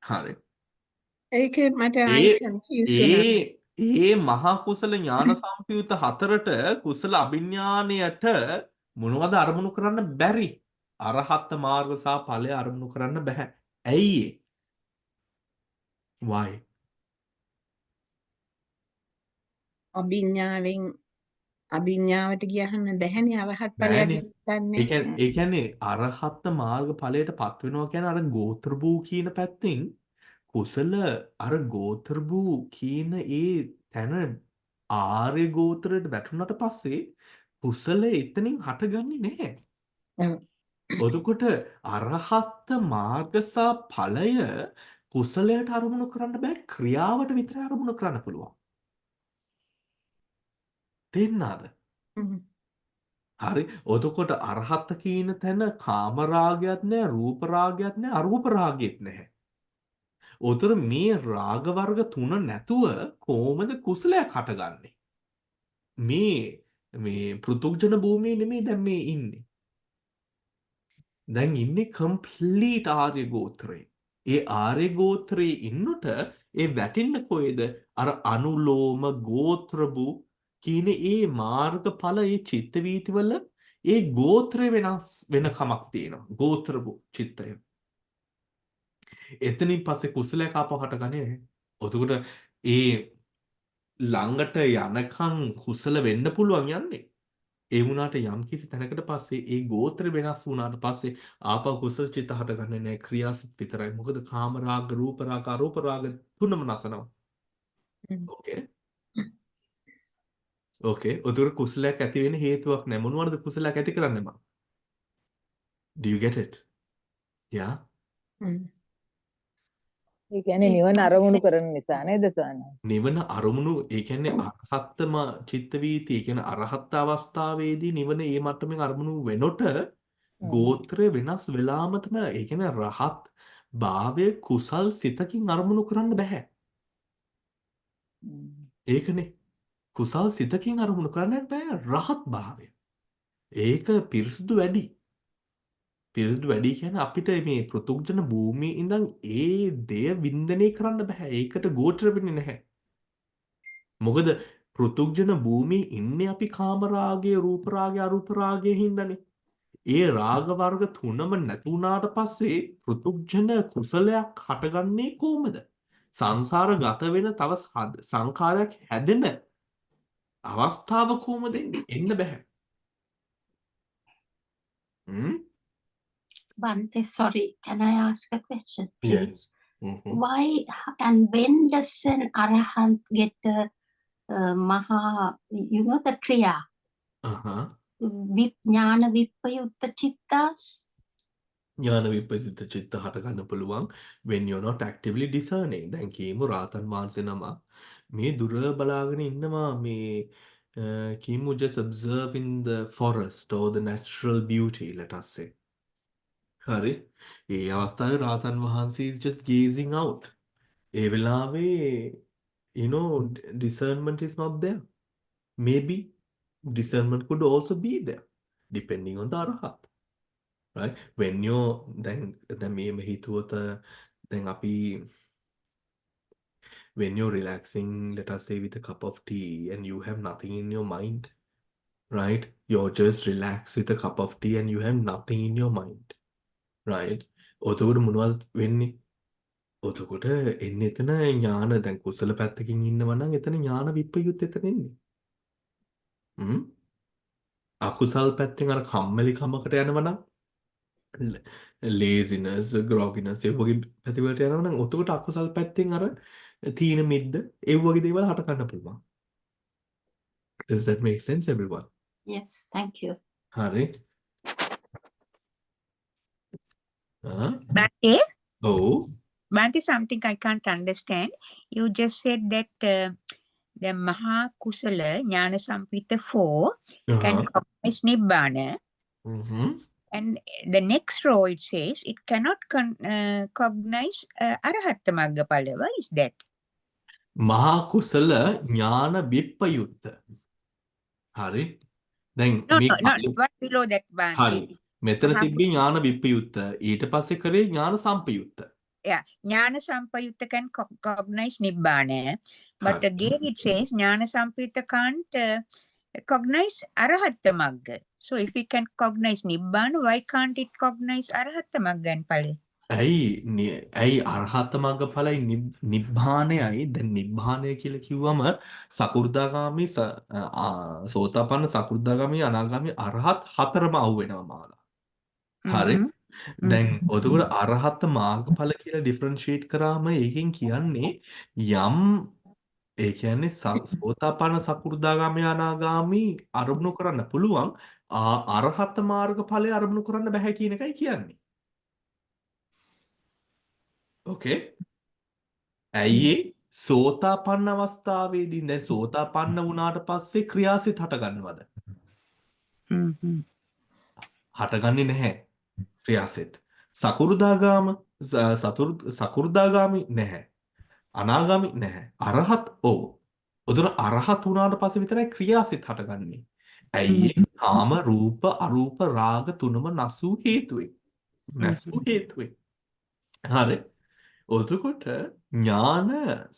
හරි. ඒක මට ආයි කන්ෆියුෂන් ඒ මහා කුසල ඥාන සම්පයුත 4ට කුසල අභිඥාණයට මොනවද අරමුණු කරන්න බැරි? අරහත් මාර්ග සහ ඵලය අරමුණු කරන්න බෑ. ඇයි ඒ? Why? අභිඥාවට ගියහම බැහැනේ අරහත් ඵලයක් ගන්න. ඒ කියන්නේ අරහත් මාර්ග ඵලයට පත් වෙනවා කියන්නේ අර ගෝත්‍ර භූ කියන පැත්තෙන් කුසල අර ගෝත්‍ර භූ කියන ඒ තැන ආර්ය ගෝත්‍රයට වැටුණාට පස්සේ කුසල එතනින් හටගන්නේ නැහැ. එතකොට අරහත් මාර්ග සහ ඵලය කුසලයට අරමුණු කරන්න බෑ, ක්‍රියාවට විතරයි අරමුණු කරන්න පුළුවන්. තේරුණාද? හරි. එතකොට අරහත් කියන තැන කාම රාගයක් නැහැ, රූප රාගයක් නැහැ, අරූප රාගයක් නැහැ. උතර මේ රාග වර්ග තුන නැතුව කොහොමද කුසලයක් හටගන්නේ? මේ පෘතුග්ජන භූමියේ නෙමෙයි දැන් මේ ඉන්නේ. දැන් ඉන්නේ කම්ප්ලීට් ආර්ය ගෝත්‍රේ. ඒ ආර්ය ගෝත්‍රයේ ඉන්නට ඒ වැටෙන්න කොහෙද? අර අනුලෝම ගෝත්‍ර භූ කියන ඒ මාර්ගඵල ඒ චිත්ත වීතිවල ඒ ගෝත්‍රය වෙනස් වෙන කමක් තියෙනවා. ගෝත්‍ර චිත්තය. එතනින් පස්සේ කුසලයක් ආපහු හටගන්නේ නැහැ. එතකොට ඒ ළඟට යනකම් කුසල වෙන්න පුළුවන් යන්නේ. ඒ වුණාට යම් කිසි තැනකට පස්සේ ඒ ගෝත්‍ර වෙනස් වුණාට පස්සේ ආපහු කුසල චිත්ත හටගන්නේ නැහැ. ක්‍රියාසිත විතරයි. මොකද කාම රාග, රූප රාග, අරූප රාග තුනම නැසනවා. ඕකේ. ඕකේ. උතුර කුසලයක් ඇති වෙන හේතුවක් නැහැ. මොනවද කුසලයක් ඇති කරන්නේ මම? Do you get it? Yeah. ඒ කියන්නේ නිවන අරමුණු කරන නිසා නේද සානස්? නිවන අරමුණු ඒ කියන්නේ අරහත්ම චිත්ත වීති ඒ කියන්නේ අරහත් අවස්ථාවේදී නිවන ඒ මට්ටමින් අරමුණු වෙනොට ගෝත්‍රය වෙනස් වෙලාම තමයි ඒ කියන්නේ රහත් භාවයේ කුසල් සිතකින් අරමුණු කරන්න බෑ. ඒකනේ කුසල් සිතකින් අරමුණු කරන්න බෑ රහත් භාවය. ඒක පිරිසුදු වැඩි. පිරිසුදු වැඩි කියන්නේ අපිට මේ පෘතුග්ජන භූමියේ ඉඳන් ඒ දෙය වින්දනය කරන්න බෑ. ඒකට ගෝත්‍ර වෙන්නේ නැහැ. මොකද පෘතුග්ජන භූමියේ ඉන්නේ අපි කාම රාගය, රූප රාගය, අරූප රාගය හින්දානේ. ඒ රාග වර්ග තුනම නැති වුණාට පස්සේ පෘතුග්ජන කුසලයක් හටගන්නේ කොහමද? සංසාර ගත වෙන තව සංඛාරයක් හැදෙන අවස්ථාව කොහමද එන්න බෑ. Bante, sorry, can I ask a question, please? Yes. Why and when does an arahant get the the kriya? Jnana vipayutta chittas? ඥාන විපදිත චිත්ත හට ගන්න පුළුවන් when you're not actively discerning. දැන් කියමු රාතන් වහන්සේ නම මේ දුර බලාගෙන ඉන්නවා මේ කියමු just observing the forest or the natural beauty, let us say. හරි. ඒ අවස්ථාවේ රාතන් වහන්සේ is just gazing out. ඒ වෙලාවේ you know discernment is not there. Maybe discernment could also be there depending on the arahat. Right? When you're then මේම හිතුවත දැන් අපි when you're relaxing, let us say with a cup of tea and you have nothing in your mind, right? You're just relaxed with a cup of tea and you have nothing in your mind, right? ඔතකොට මොනවද වෙන්නේ? ඔතකොට එන්නේ එතන ඥාන දැන් කුසල පැත්තකින් ඉන්නවා නම් එතන ඥාන විප්‍රයුත් එතන එන්නේ. අකුසල් පැත්තෙන් අර කම්මැලි කමකට යනවා නම් laziness, grogginess ඒ වගේ පැතිවලට යනවා නම් ඔතකොට අකුසල් පැත්තෙන් අර තීන මිද්ද ඒ වගේ දේවල් හට ගන්න පුළුවන්. Does that make sense everyone? Yes, thank you. හරි. Bante, Oh. Bante, something I can't understand. You just said that the Maha Kusala Jnana Sampita 4 can cognize Nibbana. And the next row it says it cannot cognize Arahatta Maggapala. Why is that? මහා කුසල ඥාන විප්‍රයුක්ත. හරි. දැන් මේ what below that Bante? හරි. මෙතන තිබ්බේ ඥාන විප්‍රයුක්ත. ඊට පස්සේ කරේ ඥාන සම්පයුක්ත. Yeah, Jnana Sampayutta can cognize Nibbana. But again it says Jnana Sampayutta can't cognize Arahatta Magga. So if it can cognize Nibbana, why can't it cognize Arahatta Magga and Pale? ඇයි අරහත් මග්ගඵලයි නිබ්බානයයි දැන් නිබ්බානය කියලා කිව්වම සකු르දාගාමි සෝතාපන්න සකු르දාගාමි අනාගාමි අරහත් හතරම අහුවෙනවා මාලා. හරි. දැන් ඔතකොට අරහත් මාර්ගඵල කියලා ඩිෆරන්ෂিয়েට් කරාම ඒකෙන් කියන්නේ යම් ඒ කියන්නේ සෝතාපන්න සකු르දාගාමි අනාගාමි අරමුණු කරන්න පුළුවන් අරහත් මාර්ගඵලය අරමුණු කරන්න බෑ කියන එකයි කියන්නේ. ඕකේ. ඇයි සෝතාපන්න අවස්ථාවේදී දැන් සෝතාපන්න වුණාට පස්සේ ක්‍රියාසිත හට ගන්නවද? හටගන්නේ නැහැ ක්‍රියාසිත. සකු르දාගාමි නැහැ. අනාගාමි නැහැ. අරහත් ඔව්. උදේ අරහත් වුණාට පස්සේ විතරයි ක්‍රියාසිත හටගන්නේ. ඇයි කාම රූප අරූප රාග තුනම නසු හේතුවේ. හරි. එතකොට ඥාන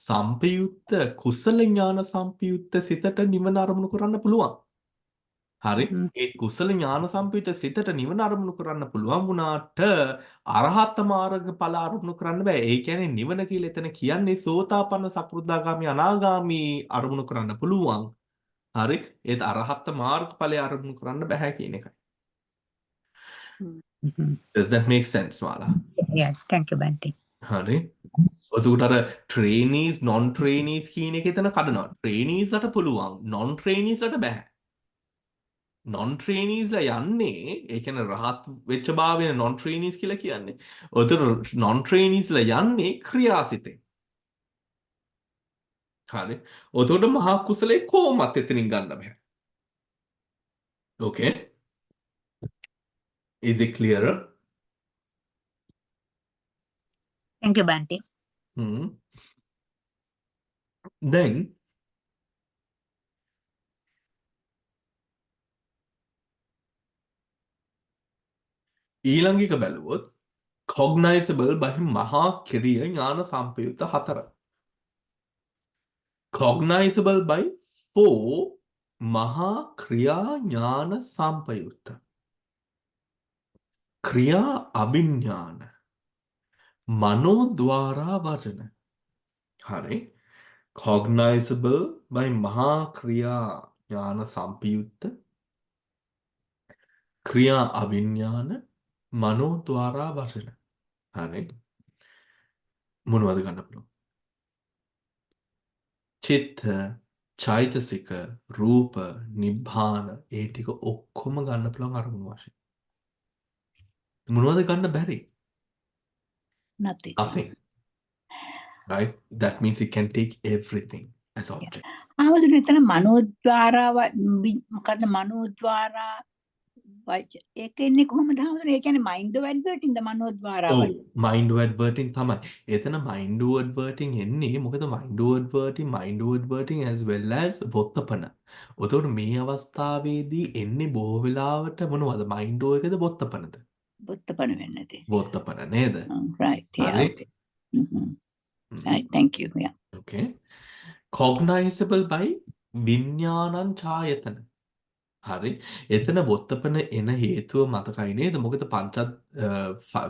සම්පයුක්ත කුසල ඥාන සම්පයුක්ත සිතට නිවන අරමුණු කරන්න පුළුවන්. හරි. ඒ කුසල ඥාන සම්පයුක්ත සිතට නිවන අරමුණු කරන්න පුළුවන් වුණාට අරහත් මාර්ග ඵල අරමුණු කරන්න බෑ. ඒ කියන්නේ නිවන කියලා එතන කියන්නේ සෝතාපන්න සකෘදාගාමි අනාගාමි අරමුණු කරන්න පුළුවන්. හරි. ඒත් අරහත් මාර්ග ඵලය අරමුණු කරන්න බෑ කියන එකයි. Does that make sense වාලා? Yeah, thank you, Bante. හරි. එතකොට අර trainees non trainees කියන එක එතන කඩනවා. trainees ට පුළුවන් non trainees ට බෑ. non trainees ලා යන්නේ ඒ කියන්නේ රහත් වෙච්ච භාවය non trainees කියලා කියන්නේ. උතන non trainees ලා යන්නේ ක්‍රියාසිතෙන්. හරි. එතකොට මහා කුසලයේ කොහොමත් එතනින් ගන්න බෑ. Okay. Is it clearer? Thank you, Bante. Then ඊළඟ එක බැලුවොත් cognizable by මහා කිරිය ඥාන සම්පයුක්ත 4. cognizable by 4 මහා ක්‍රියා ඥාන සම්පයුක්ත. ක්‍රියා අභිඥාන මනෝද්වාරා වචන. හරි. cognizable by මහා ක්‍රියා ඥාන සම්පයුක්ත ක්‍රියා අභිඥාන මනෝද්වාරා වචන. හරි. මොනවද ගන්න පුළුවන්? චිත්ත, චෛතසික, රූප, නිබ්බාන ඒ ටික ඔක්කොම ගන්න පුළුවන් අරමුණු වශයෙන්. මොනවද ගන්න බැරි? Nothing. Nothing. Right? That means it can take everything as object. ආවද එතන මනෝද්වාරා මොකද්ද මනෝද්වාරා ඒක එන්නේ කොහොමද ආවද? ඒ කියන්නේ mind adverting ද මනෝද්වාරා ඔව් mind adverting තමයි. එතන mind adverting එන්නේ මොකද mind adverting as well as වොත්තපන. උතෝට මේ අවස්ථාවේදී එන්නේ බොහෝ වෙලාවට මොනවද mind එකද වොත්තපනද? වොත්තපන වෙන්නේ නැති. වොත්තපන නේද? Right. Yeah. හරි. Okay. Right. Thank you. Yeah. Okay. cognizable by විඥානං ඡායතන. හරි. එතන වොත්තපන එන හේතුව මතකයි නේද? මොකද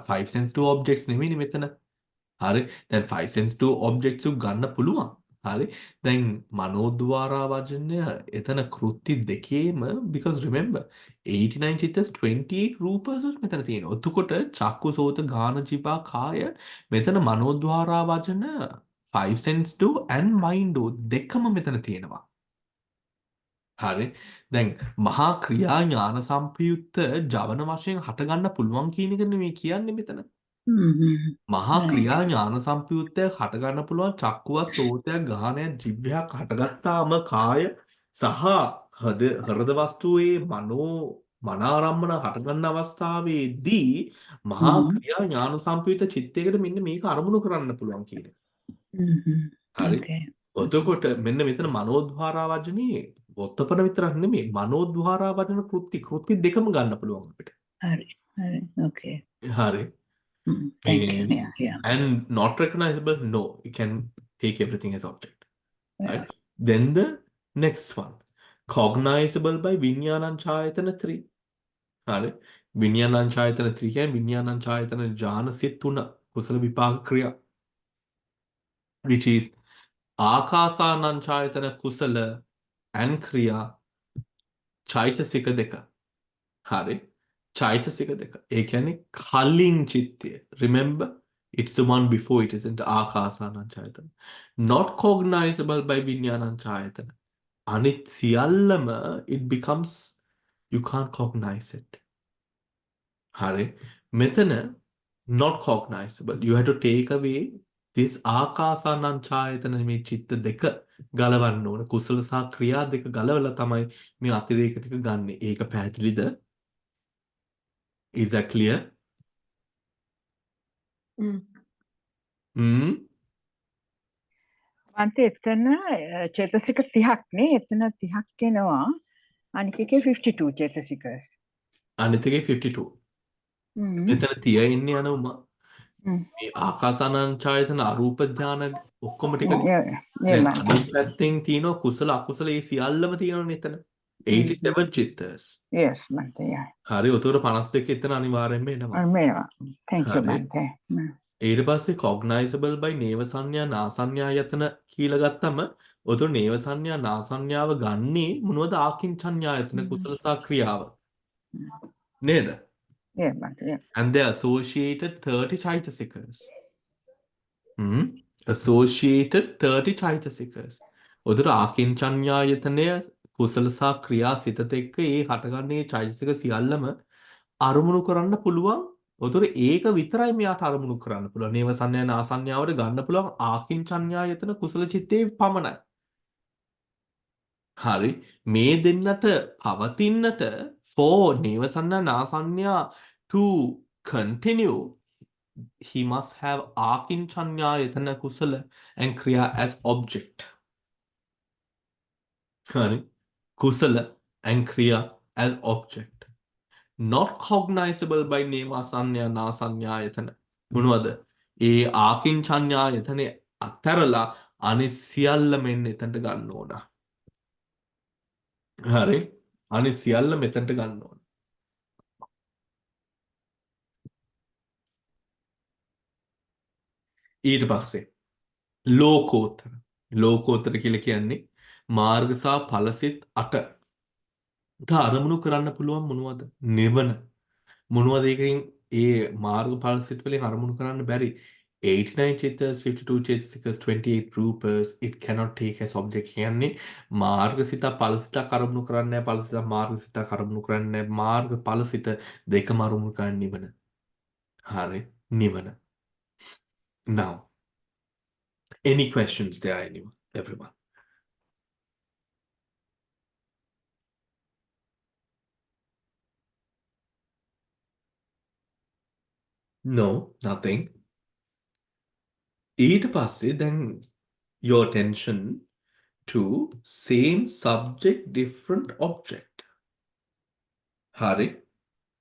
five sense to objects නෙමෙයිනේ මෙතන. හරි. දැන් five sense to objects ගන්න පුළුවන්. හරි. දැන් මනෝද්වාරා වචනය එතන කෘත්‍ය දෙකේම because remember 89 චිත්තස් 28 රූපස් මෙතන තියෙනවා. එතකොට චක්කු සෝත ගාන ජීවා කාය මෙතන මනෝද්වාරා වචන five sense to and mind දෙකම මෙතන තියෙනවා. හරි. දැන් මහා ක්‍රියා ඥාන සම්පයුක්ත ජවන වශයෙන් හටගන්න පුළුවන් කියන එක නෙමෙයි කියන්නේ මෙතන. මහා ක්‍රියා ඥාන සම්පයුක්තය හටගන්න පුළුවන් චක්කුව සෝතය ගානය ජීවයක් හටගත්තාම කාය සහ හෘද වස්තුවේ මනාරම්මන හටගන්න අවස්ථාවේදී මහා ක්‍රියා ඥාන සම්පයුක්ත චිත්තයකට මෙන්න මේක අරමුණු කරන්න පුළුවන් කියන එක. හරි. එතකොට මෙන්න මෙතන මනෝද්වාරා වචනේ වොත්තපන විතරක් නෙමෙයි මනෝද්වාරා වචන කෘත්‍ය දෙකම ගන්න පුළුවන් අපිට. හරි. හරි. Okay. හරි. Thank you. Yeah. And not recognizable, no, it can take everything as object. Yeah. Right? Then the next one, cognizable by Vinyanan Chayatana 3. හරි. Vinyanan Chayatana 3 කියන්නේ Vinyanan Chayatana ජාන සිත් 3 කුසල විපාක ක්‍රියා. Which is ආකාසානං ඡායතන කුසල and ක්‍රියා චෛතසික දෙක. හරි. චෛතසික දෙක. ඒ කියන්නේ කලින් චිත්තය. Remember, it's the one before it isn't ආකාසානං ඡායතන. Not cognizable by විඥානං ඡායතන. අනිත් සියල්ලම it becomes you can't cognize it. හරි. මෙතන not cognizable. You have to take away this ආකාසානං ඡායතන මේ චිත්ත දෙක ගලවන්න ඕන. කුසල සහ ක්‍රියා දෙක ගලවලා තමයි මේ අතිරේක ටික ගන්නෙ. ඒක පැහැදිලිද? Is that clear? අන්ත එතන චේතසික 30ක් නේ. එතන 30ක් එනවා. අනික එකේ 52 චේතසික. අනිත් එකේ 52. මෙතන 30 එන්නේ අනුම මේ ආකාසානං ඡායතන අරූප ධාන ඔක්කොම ටිකනේ. ඒ දැන් බන්තේ. අනිත් පැත්තෙන් තියෙනවා කුසල අකුසල ඒ සියල්ලම තියෙනවනේ එතන. 87 චිත්තස්. yes බන්තේ. හරි උතෝර 52 එතන අනිවාර්යෙන්ම එනවා. මේවා. thank you හරි. බන්තේ. ඊට පස්සේ cognizable by නේව සංඥා නා සංඥායතන කියලා ගත්තම උතෝර නේව සංඥා නා සංඥාව ගන්නේ මොනවද ආකින්චඤ්ඤායතන කුසල සහ ක්‍රියාව. නේද? ඒ බන්තේ. And they associated 30 චෛතසිකස්. associated 30 චෛතසිකස්. උදේට ආකින්චඤ්ඤායතනය කුසල සහ ක්‍රියා සිතත් එක්ක ඒ හටගන්නේ චෛතසික සියල්ලම අරමුණු කරන්න පුළුවන්. උදේට ඒක විතරයි මෙයාට අරමුණු කරන්න පුළුවන්. නේව සංඥා නාසඤ්ඤාවට ගන්න පුළුවන් ආකින්චඤ්ඤායතන කුසල චිත්තේ පමණයි. හරි මේ දෙන්නට පවතින්නට for නේව සංඥා නාසඤ්ඤා to continue he must have ආකින්චඤ්ඤායතන කුසල and kriya as object. හරි කුසල and kriya as object. Not cognizable by name asanya nasanyayatana. මොනවද? ඒ ආකින්චඤ්ඤායතනේ අතරලා අනිත් සියල්ල මෙන්න එතනට ගන්න ඕන. හරි අනිත් සියල්ල මෙතනට ගන්න ඕන. ඊට පස්සේ ලෝකෝත්තර ලෝකෝත්තර කියලා කියන්නේ මාර්ග සහ ඵලසිත 8ට අරමුණු කරන්න පුළුවන් මොනවද? නිවන. මොනවද ඒකෙන් ඒ මාර්ග ඵලසිත වලින් අරමුණු කරන්න බැරි 89 චිත්තස් 52 චිත්තස් 28 රූපස් it cannot take as object කියන්නේ මාර්ගසිත ඵලසිත අරමුණු කරන්නේ නැහැ ඵලසිත මාර්ගසිත අරමුණු කරන්නේ නැහැ මාර්ග ඵලසිත දෙකම අරමුණු කරන්නේ නිවන. හරි නිවන. Now any questions there anyone everyone? No, nothing. ඊට පස්සේ දැන් your attention to same subject different object. හරි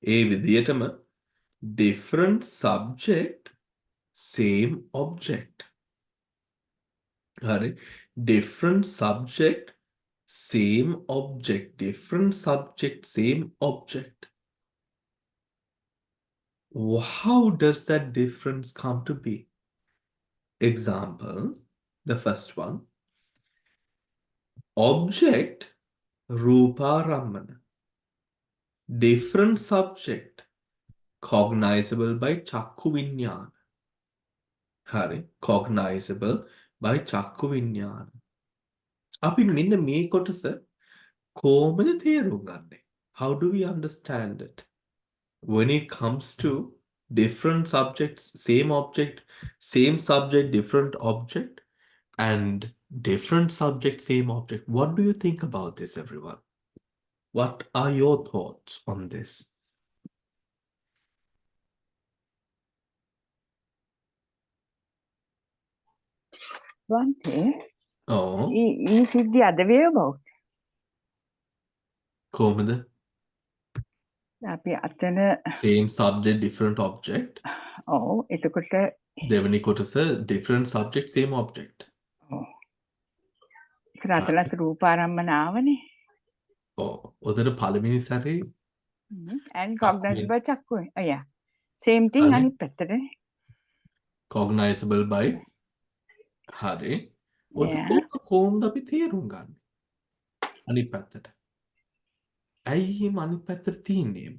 ඒ විදියටම different subject same object. හරි different subject same object different subject same object. How does that difference come to be? Example, the first one. Object, Rupa Ramana. Different subject, cognizable by Chakku Vinyana. Hari, cognizable by Chakku Vinyana. අපි මෙන්න මේ කොටස කොහොමද තේරුම් ගන්නේ? How do we understand it? When it comes to different subjects, same object, same subject, different object, and different subject, same object. What do you think about this, everyone? What are your thoughts on this? බන්තේ. Oh, ඒ සිද්ධිය අද වේවෝ. කොහොමද? අපි අතන Same subject, different object. ඔව් එතකොට දෙවෙනි කොටස different subject, same object. ඔව් අතලත් රූපාරම්මන ආවනේ. Oh, උදේට පළවෙනි සැරේ and cognizable චක්කු. yeah same thing හරි. අනිත් පැත්තටනේ. cognizable by හරි. Yeah. ඔතකොට කොහොමද අපි තේරුම් ගන්න? අනිත් පැත්තට. ඇයි එහෙම අනිත් පැත්තට තියන්නේ?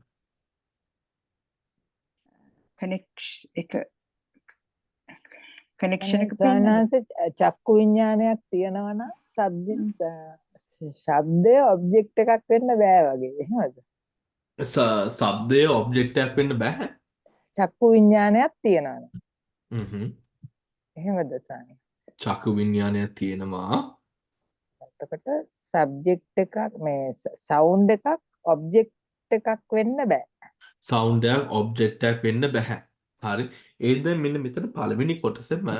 connection එක පේනවද? සාමාන්‍යයෙන් චක්කු විඥානයක් තියෙනවා නම් ශබ්දය ඔබ්ජෙක්ට් එකක් වෙන්න බෑ වගේ. එහෙමද? සබ්දය ඔබ්ජෙක්ට් එකක් වෙන්න බෑ. චක්කු විඥානයක් තියෙනවා නම්. හ්ම්. එහෙමද සාමාන්‍ය? චක්කු විඥානයක් තියෙනවා. එතකොට සබ්ජෙක්ට් එකක් මේ සවුන්ඩ් එකක් ඔබ්ජෙක්ට් එකක් වෙන්න බෑ. සවුන්ඩ් එකක් ඔබ්ජෙක්ට් එකක් වෙන්න බෑ. හරි. ඒත් දැන් මෙන්න මෙතන පළවෙනි කොටසෙම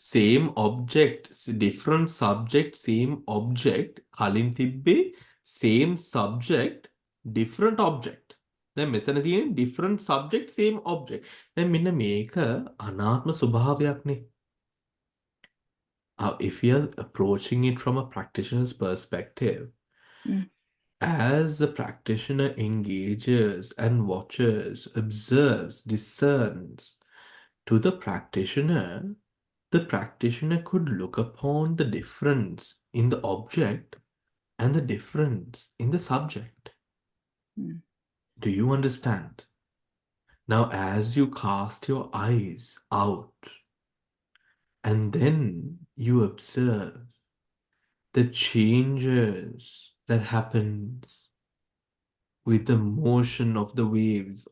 same object different subject same object කලින් තිබ්බේ same subject different object. දැන් මෙතන තියෙන different subject same object. දැන් මෙන්න මේක අනාත්ම ස්වභාවයක්නේ. If you are approaching it from a practitioner's perspective, Mm. as the practitioner engages and watches, observes, discerns to the practitioner could look upon the difference in the object and the difference in the subject. Mm. Do you understand? Now, as you cast your eyes out and then you observe the changes that happens with the motion of the waves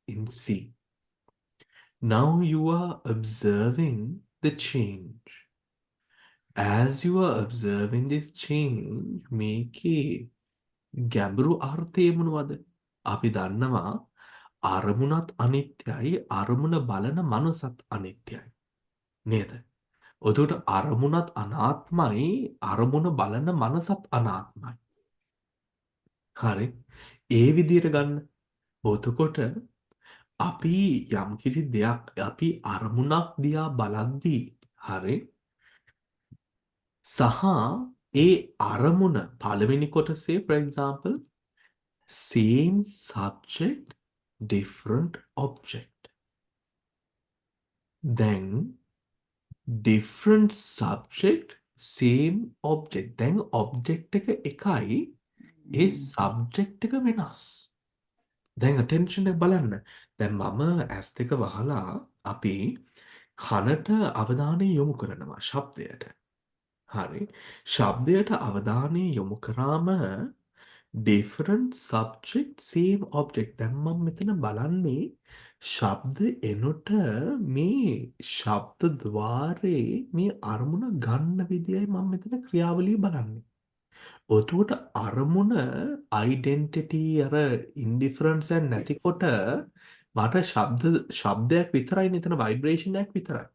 in sea. Now you are observing the change. As you are observing this change, මේකේ ගැඹුරු අර්ථය මොනවද? අපි දන්නවා අරමුණත් අනිත්‍යයි, අරමුණ බලන මනසත් අනිත්‍යයි. නේද? එතකොට අරමුණත් අනාත්මයි, අරමුණ බලන මනසත් අනාත්මයි. හරි? ඒ විදිහට ගන්න. එතකොට අපි යම්කිසි දෙයක් අපි අරමුණක් දිහා බලද්දී හරි සහ ඒ අරමුණ පළවෙනි කොටසේ for example same subject different object then different subject same object then object එක එකයි ඒ subject එක වෙනස් දැන් attention එක බලන්න දැන් මම ඇස් දෙක වහලා අපි කනට අවධානය යොමු කරනවා ශබ්දයට හරි ශබ්දයට අවධානය යොමු කරාම different subject same object දැන් මම මෙතන බලන්නේ ශබ්ද එනොට මේ ශබ්ද ద్వාරේ මේ අරමුණ ගන්න විදියයි මම මෙතන ක්‍රියාවලිය බලන්නේ ඔතකොට අරමුණ identity අර indifference එක නැතිකොට මට ශබ්දයක් විතරයි නේතන vibration එකක් විතරයි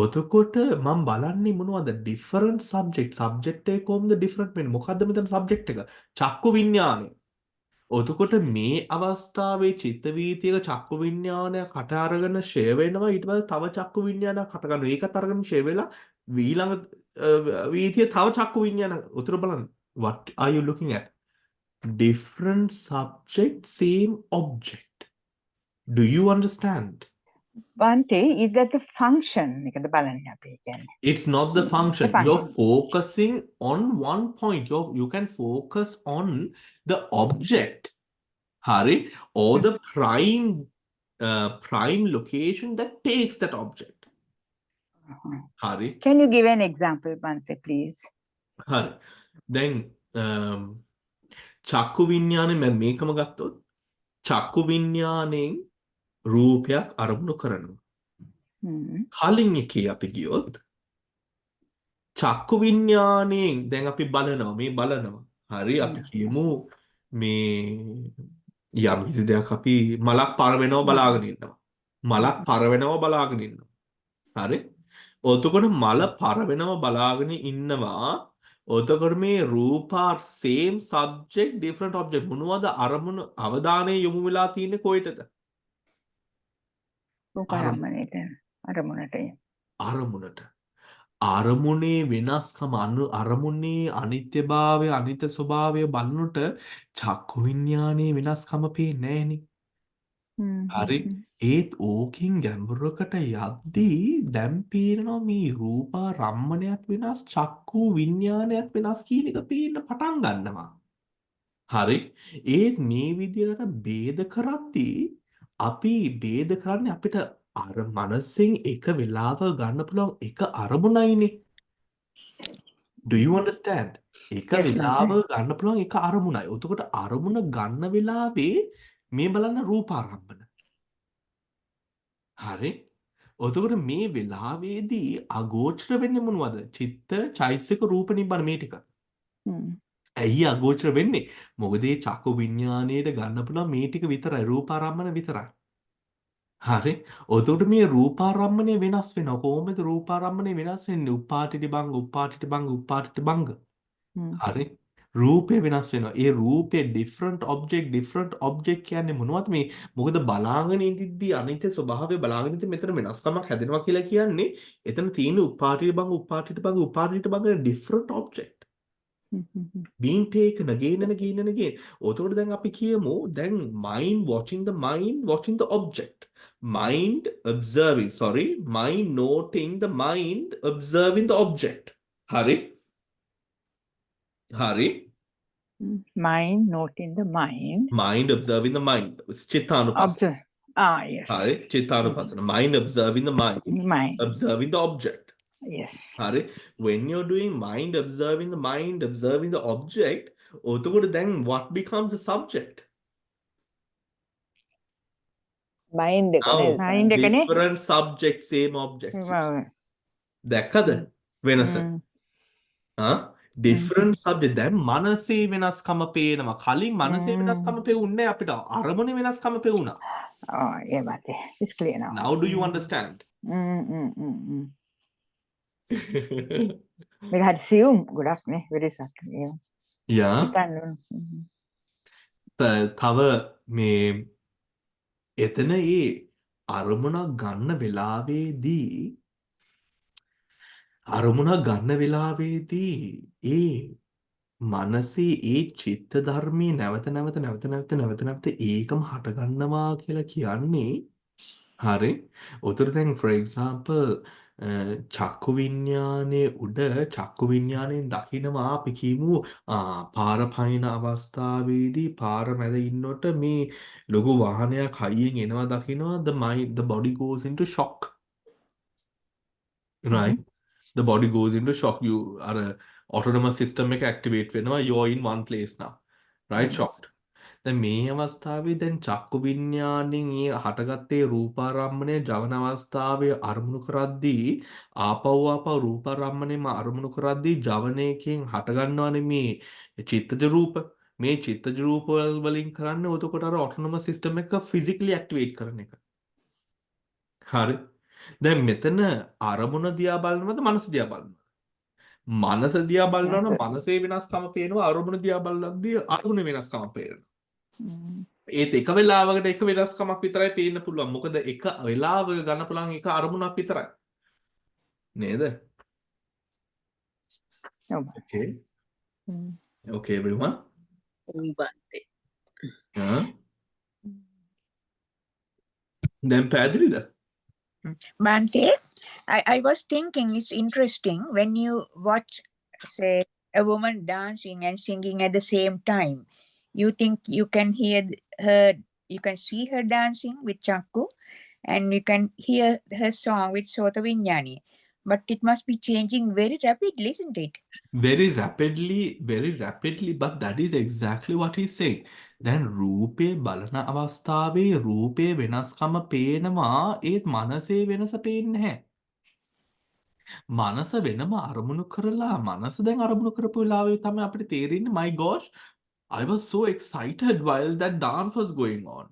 ඔතකොට මම බලන්නේ මොනවද different subject එක කොහොමද different වෙන්නේ මොකද්ද මෙතන subject එක චක්කු විඤ්ඤාණය ඔතකොට මේ අවස්ථාවේ චිත්ත වීතියක චක්කු විඤ්ඤාණය කට අරගෙන ෂේ වෙනවා ඊට පස්සේ තව චක්කු විඤ්ඤාණයක් කට ගන්නවා ඒකත් අරගෙන ෂේ වෙලා ඊළඟ වීතිය තව චක්කු විඤ්ඤාණ උතර බලන්න what are you looking at different subject same object do you understand Bante, is that the function? එකද බලන්නේ අපි කියන්නේ. It's not the function. The You're function. focusing on one point. You can focus on the object, Hari, or the prime location that takes that object. Uh-huh. Hari, Can you give an example, Bante, please? Hari. Then, චක්කු විඤ්ඤාණය මම මේකම ගත්තොත් චක්කු විඤ්ඤාණයෙන් රූපයක් අරමුණු කරනවා. Hmm. කලින් එකේ අපි ගියොත් චක්කු විඤ්ඤාණයෙන් දැන් අපි බලනවා හරි අපි කියමු මේ යම් කිසි දෙයක් අපි මලක් පර වෙනව බලාගෙන ඉන්නවා මලක් පර වෙනව බලාගෙන ඉන්නවා හරි ඔතකොට මල පර වෙනව බලාගෙන ඉන්නවා ඔතකොට මේ රූපා same subject different object මොනවද අරමුණ අවධානය යොමු වෙලා තියෙන්නේ කොහෙටද රූපාරම්මණයට අරමුණට. අරමුණට අරමුණේ වෙනස්කම අරමුණේ අනිත්‍යභාවය අනිත්‍ය ස්වභාවය බලනට චක්කු විඤ්ඤාණයේ වෙනස්කම පේන්නේ නැහනේ. හරි. ඒත් ඕකෙන් ගැඹුරකට යද්දී දැන් පේනවා මේ රූපාරම්මණයක් වෙනස් චක්කු විඤ්ඤාණයක් වෙනස් කියන එක පේන්න පටන් ගන්නවා. හරි. ඒත් මේ විදිහට ભેද කරද්දී අපි ભેද කරන්නේ අපිට අර මනසෙන් එක වෙලාව ගන්න පුළුවන් එක අරමුණයිනේ. Do you understand? එක Yes, වෙලාව ගන්න පුළුවන් එක අරමුණයි. එතකොට අරමුණ ගන්න වෙලාවේ මේ බලන්න රූපාරම්මන. හරි? එතකොට මේ වෙලාවේදී අගෝචර වෙන්නේ මොනවද? චිත්ත, චෛතසික, රූප නිබ්බන මේ ටික. ඇයි අගෝචර වෙන්නේ? මොකද මේ චක්කු විඤ්ඤාණයට ගන්න පුළුවන් මේ ටික විතරයි රූපාරම්මන විතරයි. හරි. එතකොට මේ රූපාරම්මණය වෙනස් වෙනවා. කොහොමද රූපාරම්මණය වෙනස් වෙන්නේ? උපාටිටි භංග, උපාටිටි භංග, උපාටිටි භංග. හරි. රූපය වෙනස් වෙනවා. ඒ රූපේ different object කියන්නේ මොනවද මේ? මොකද බලාගෙන ඉඳිද්දී අනිත්‍ය ස්වභාවය බලාගෙන ඉඳිද්දී මෙතන වෙනස්කමක් හැදෙනවා කියලා කියන්නේ එතන තියෙන උපාටිට බං different object being taken again and again and again. ඔතකොට දැන් අපි කියමු දැන් mind watching the object. Mind noting the mind observing the object. හරි? Mind, note in the mind. Mind observing the mind. චිත්තානුපස්සන. Observe. Yes. හරි? චිත්තානුපස්සන. Mind observing the mind. Mind. Observing the object. Yes. හරි? When you're doing mind observing the object, ඔතකොට then what becomes the subject? mind එක Now, නේද? Mind එකනේ. different subject, same objects. දැක්කද වෙනස? different subject. දැන් මනසේ වෙනස්කම පේනවා. කලින් මනසේ වෙනස්කම පෙවුන්නේ අපිට. අරමුණේ වෙනස්කම පෙවුණා. Yeah, but it's clear now. Now do you understand? We had assume good afternoon. Very subtle. Yeah. තව මේ එතන ඒ අරමුණක් ගන්න වෙලාවේදී ඒ මනසේ ඒ චිත්ත ධර්මයේ නැවත නැවත ඒකම හට ගන්නවා කියලා කියන්නේ හරි. උතර දැන් for example චක්කු විඤ්ඤාණයේ උඩ චක්කු විඤ්ඤාණයෙන් දකිනවා අපි කියමු පාර පයින් අවස්ථාවේදී පාර මැද ඉන්නකොට මේ ලොකු වාහනයක් හයියෙන් එනවා දකිනවා the body goes into shock, right? The body goes into shock. You are a autonomous system එක activate වෙනවා. You're in one place now, right? Shocked. දැන් මේ අවස්ථාවේ දැන් චක්කු විඤ්ඤාණයෙන් ඒ හටගත්තේ රූපාරම්මණය ජවන අවස්ථාවේ අරමුණු කරද්දී ආපහු රූපාරම්මණයම අරමුණු කරද්දී ජවනයකින් හට ගන්නවනේ මේ චිත්තජ රූප. මේ චිත්තජ රූප වලින් කරන්නේ එතකොට අර autonomous system එක physically activate කරන එක. හරි. දැන් මෙතන අරමුණ දිහා බලනවද මනස දිහා බලනවද? මනස දිහා බලනවනම් මනසේ වෙනස්කම පේනවා. අරමුණ දිහා බලද්දී අරමුණේ වෙනස්කම පේනවා. ඒත් එක වෙලාවකට එක වෙනස්කමක් විතරයි පේන්න පුළුවන්. මොකද එක වෙලාවක ගන්න පුළුවන් එක අරමුණක් විතරයි. නේද? Okay. Okay everyone. දැන් පැහැදිලිද? Bante, I was thinking it's interesting when you watch, say, a woman dancing and singing at the same time. You think you can hear her, you can see her dancing with Chakku, and you can hear her song with Sota Vinyani. But it must be changing very rapidly, isn't it? Very rapidly, but that is exactly what he's saying. Then රූපේ බලන අවස්ථාවේ රූපේ වෙනස්කම පේනවා. ඒත් මනසේ වෙනස පේන්නේ නැහැ. මනස වෙනම අරමුණු කරලා මනස දැන් අරමුණු කරපු වෙලාවේ තමයි අපිට තේරෙන්නේ my gosh, I was so excited while that dance was going on,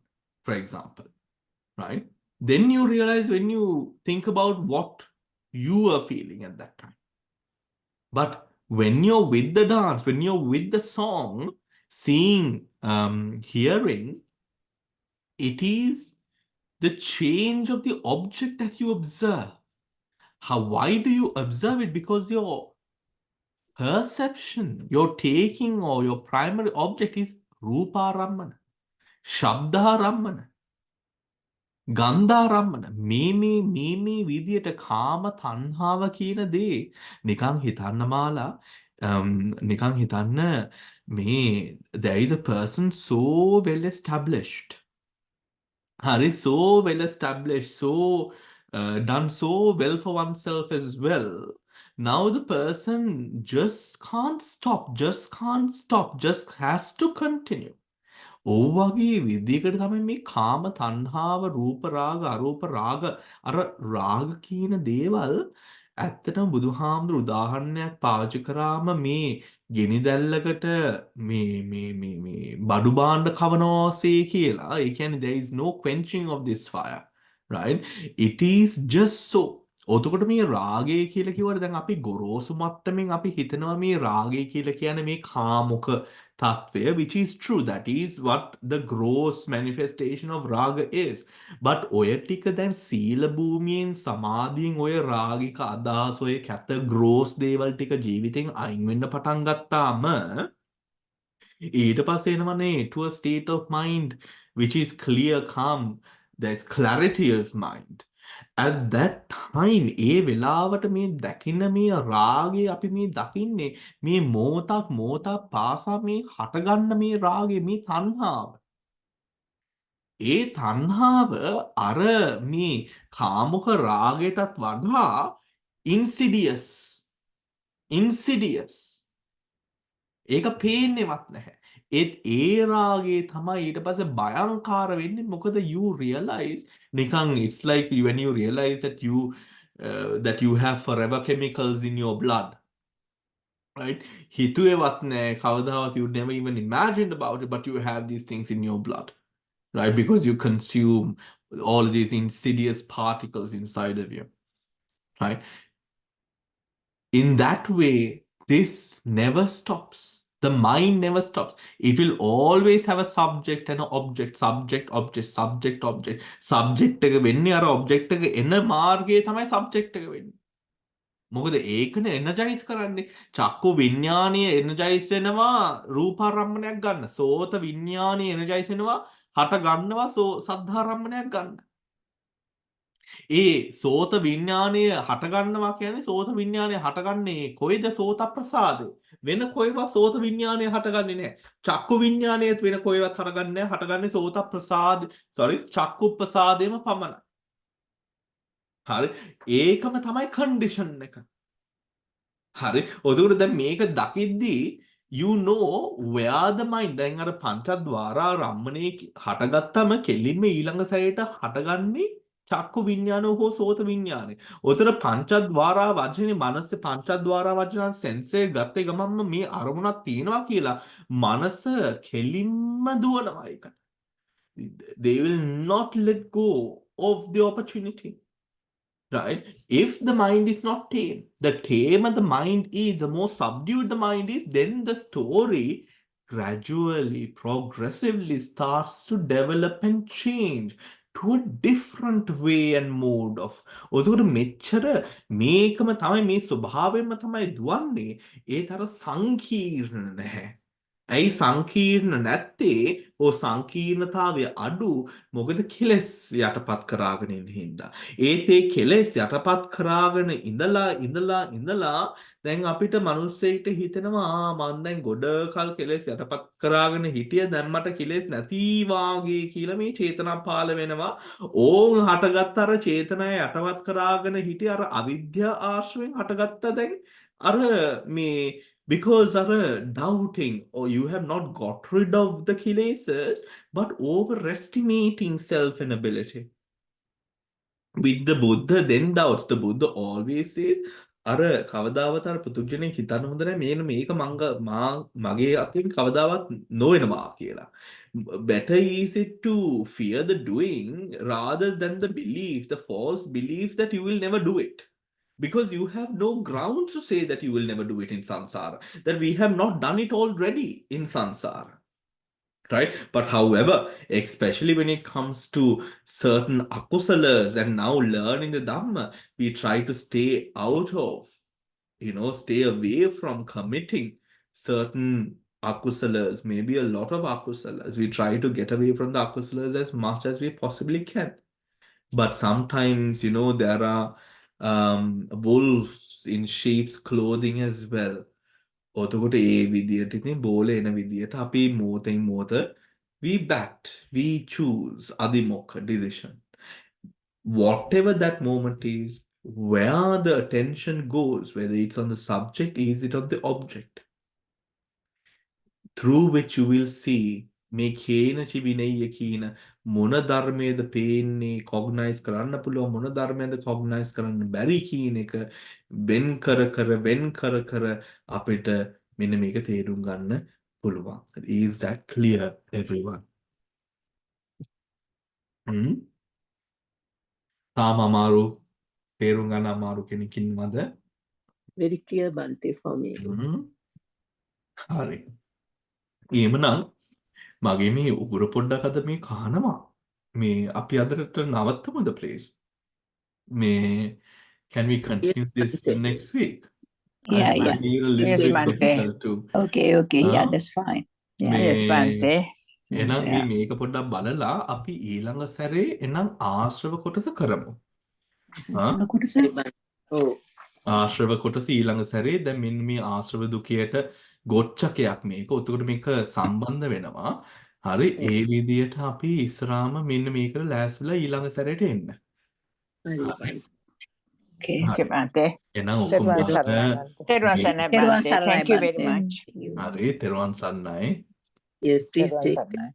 for example, right? Then you realize when you think about what you are feeling at that time. But when you're with the dance, when you're with the song, seeing, hearing, it is the change of the object that you observe. Why do you observe it? Because your perception, your taking or your primary object is Rupa Rammana, Shabda Rammana, Gandha Rammana. මේ විදියට කාම තණ්හාව කියන දේ නිකන් හිතන්න මාලා නිකන් හිතන්න මේ there is a person so well established. Hari, so well established, so done so well for oneself as well. Now the person just can't stop, just has to continue. ඕවගේ විදිහකට තමයි මේ කාම තණ්හාව රූප රාග අරූප රාග අර රාග කියන දේවල් ඇත්තටම බුදුහාමුදුරු උදාහරණයක් පාවිච්චි කරාම මේ ගෙනි දැල්ලකට මේ බඩු භාණ්ඩ කවනවාසේ කියලා. ඒ කියන්නේ there is no quenching of this fire, right? It is just so. ඔතකොට මේ රාගය කියලා කිව්වට දැන් අපි ගොරෝසු මට්ටමින් අපි හිතනවා මේ රාගය කියලා කියන්නේ මේ කාමුක තත්වය, which is true, that is what the gross manifestation of raga is. But ඔය ටික දැන් සීල භූමියෙන් සමාධියෙන් ඔය රාගික අදහස් ඔය කැත gross දේවල් ටික ජීවිතෙන් අයින් වෙන්න පටන් ගත්තාම ඊට පස්සේ එනවනේ to a state of mind which is clear, calm, there's clarity of mind. At that time ඒ වෙලාවට මේ දකින්න මේ රාගය අපි මේ දකින්නේ මේ මොහොතක් පාසා මේ හටගන්න මේ රාගය, මේ තණ්හාව. ඒ තණ්හාව අර මේ කාමුක රාගයටත් වඩා insidious. ඒක පේන්නේවත් නැහැ. ඒ රාගේ තමයි ඊට පස්සේ භයංකාර වෙන්නේ. මොකද you realize නිකන් it's like when you realize that you have forever chemicals in your blood, right? හිතුවේවත් නැහැ කවදාවත්, you never even imagined about it, but you have these things in your blood, right? Because you consume all these insidious particles inside of you, right? In that way, this never stops. The mind never stops. It will always have a subject and an object. Subject, object, subject, object. Subject එක වෙන්නේ අර object එක එන මාර්ගයේ තමයි subject එක වෙන්නේ. මොකද ඒකනේ energize කරන්නේ. චක්කු විඥානීය energize වෙනවා රූපාරම්මණයක් ගන්න. සෝත විඥානීය energize වෙනවා හට ගන්නවා සද්ධාරම්මණයක් ගන්න. ඒ සෝත විඥානය හටගන්නවා කියන්නේ සෝත විඥානය හටගන්නේ කොයිද? සෝත ප්‍රසාදේ. වෙන කොයිවත් සෝත විඥානය හටගන්නේ නැහැ. චක්කු විඥානයත් වෙන කොයිවත් හටගන්නේ නැහැ. හටගන්නේ සෝත ප්‍රසාද චක්කු ප්‍රසාදේම පමණයි. හරි. ඒකම තමයි කන්ඩිෂන් එක. හරි. ඔතකොට දැන් මේක දකිද්දී you know where the mind දැන් අර පංචද්වාරා රම්මනේ හටගත්තම කෙලින්ම ඊළඟ සැරේට හටගන්නේ චක්කු විඥාන හෝ සෝත විඥානේ. උතර පංචද්වාරා වචනේ මනසේ පංචද්වාරා වචන සෙන්සර් ගත්තේ ගමන්ම මේ අරමුණක් තියෙනවා කියලා මනස කෙලින්ම දුවනවා ඒකට. They will not let go of the opportunity. Right? If the mind is not tame, the tamer the mind is, the more subdued the mind is, then the story gradually, progressively starts to develop and change to a different way and mode of. ඔතකොට මෙච්චර මේකම තමයි මේ ස්වභාවයෙන්ම තමයි දුවන්නේ. ඒතර සංකීර්ණ නැහැ. ඇයි සංකීර්ණ නැත්තේ? ඕ සංකීර්ණතාවය අඩු. මොකද කෙලෙස් යටපත් කරාගෙන ඉන්න හින්දා. ඒත් ඒ කෙලෙස් යටපත් කරාගෙන ඉඳලා දැන් අපිට මිනිස්සෙයිට හිතෙනවා මං දැන් ගොඩ කල් කෙලෙස් යටපත් කරාගෙන හිටිය දැන් මට කෙලෙස් නැති වාගේ කියලා මේ චේතනා පාල වෙනවා. ඕන් හටගත්ත අර චේතනය යටපත් කරාගෙන හිටිය අර අවිද්‍යා ආශ්‍රයෙන් හටගත්ත දැන් අර මේ because of doubting, or you have not got rid of the kilesas, but overestimating self and ability. With the Buddha, then doubts. The Buddha always says, අර කවදාවත් අර පුදුජනේ හිතන්න හොඳ නැහැ මේක මගේ අතින් කවදාවත් නොවෙනවා කියලා. Better is it to fear the doing rather than the belief, the false belief that you will never do it. Because you have no grounds to say that you will never do it in samsara, that we have not done it already in samsara. Right? But however, especially when it comes to certain akusalas and now learning the Dhamma, we try to stay out of, stay away from committing certain akusalas, maybe a lot of akusalas. We try to get away from the akusalas as much as we possibly can. But sometimes, there are wolves in sheep's clothing as well. ඔතකොට ඒ විදියට ඉතින් බෝල එන විදියට අපි මොහොතින් මොහොත we bat, we choose adimokha decision. Whatever that moment is, where the attention goes, whether it's on the subject, is it on the object, through which you will see මේ Kenaci Vineyya කියන මොන ධර්මයේද පේන්නේ කොග්නයිස් කරන්න පුළුවන් මොන ධර්මයේද කොග්නයිස් කරන්න බැරි කියන එක වෙන් කර අපිට මෙන්න මේක තේරුම් ගන්න පුළුවන්. Is that clear everyone? තාම අමාරු තේරුම් ගන්න අමාරු කෙනෙක් ඉන්නවද? very clear Bante for me. හරි. එහෙමනම් මගේ මේ උගුර පොඩ්ඩක් අද මේ කහනවා. මේ අපි අදට නවත්තමුද please? මේ can we continue this Bante. next week? Yeah, I yeah. feel a little Yes, bit Bante. difficult to Okay, yeah, huh? that's fine. Yeah. මේ yes Bante. එහෙනම් මේ Yeah. මේක පොඩ්ඩක් බලලා අපි ඊළඟ සැරේ එනම් ආශ්‍රව කොටස කරමු. හා? Heri Bante. Oh. ආශ්‍රව කොටස ඊළඟ සැරේ දැන් මෙන්න මේ ආශ්‍රව දුකයට ගොච්චකයක් මේක. උතකොට මේක සම්බන්ධ වෙනවා. හරි ඒ විදියට අපි ඉස්සරහාම මෙන්න මේකට ලෑස්තිලා ඊළඟ සැරේට එන්න. Heri හරි. Bante. Okay. Okay හරි. Bante. එහෙනම් ඔක්කොම තෙරුවන් දෙන්න සරණයි Bante. තෙරුවන් මේ සරණයි Teruvan Bante. saranai Thank you very Bante. much. Thank you. හරි තෙරුවන් සරණයි. Yes, please තෙරුවන් take සරණයි.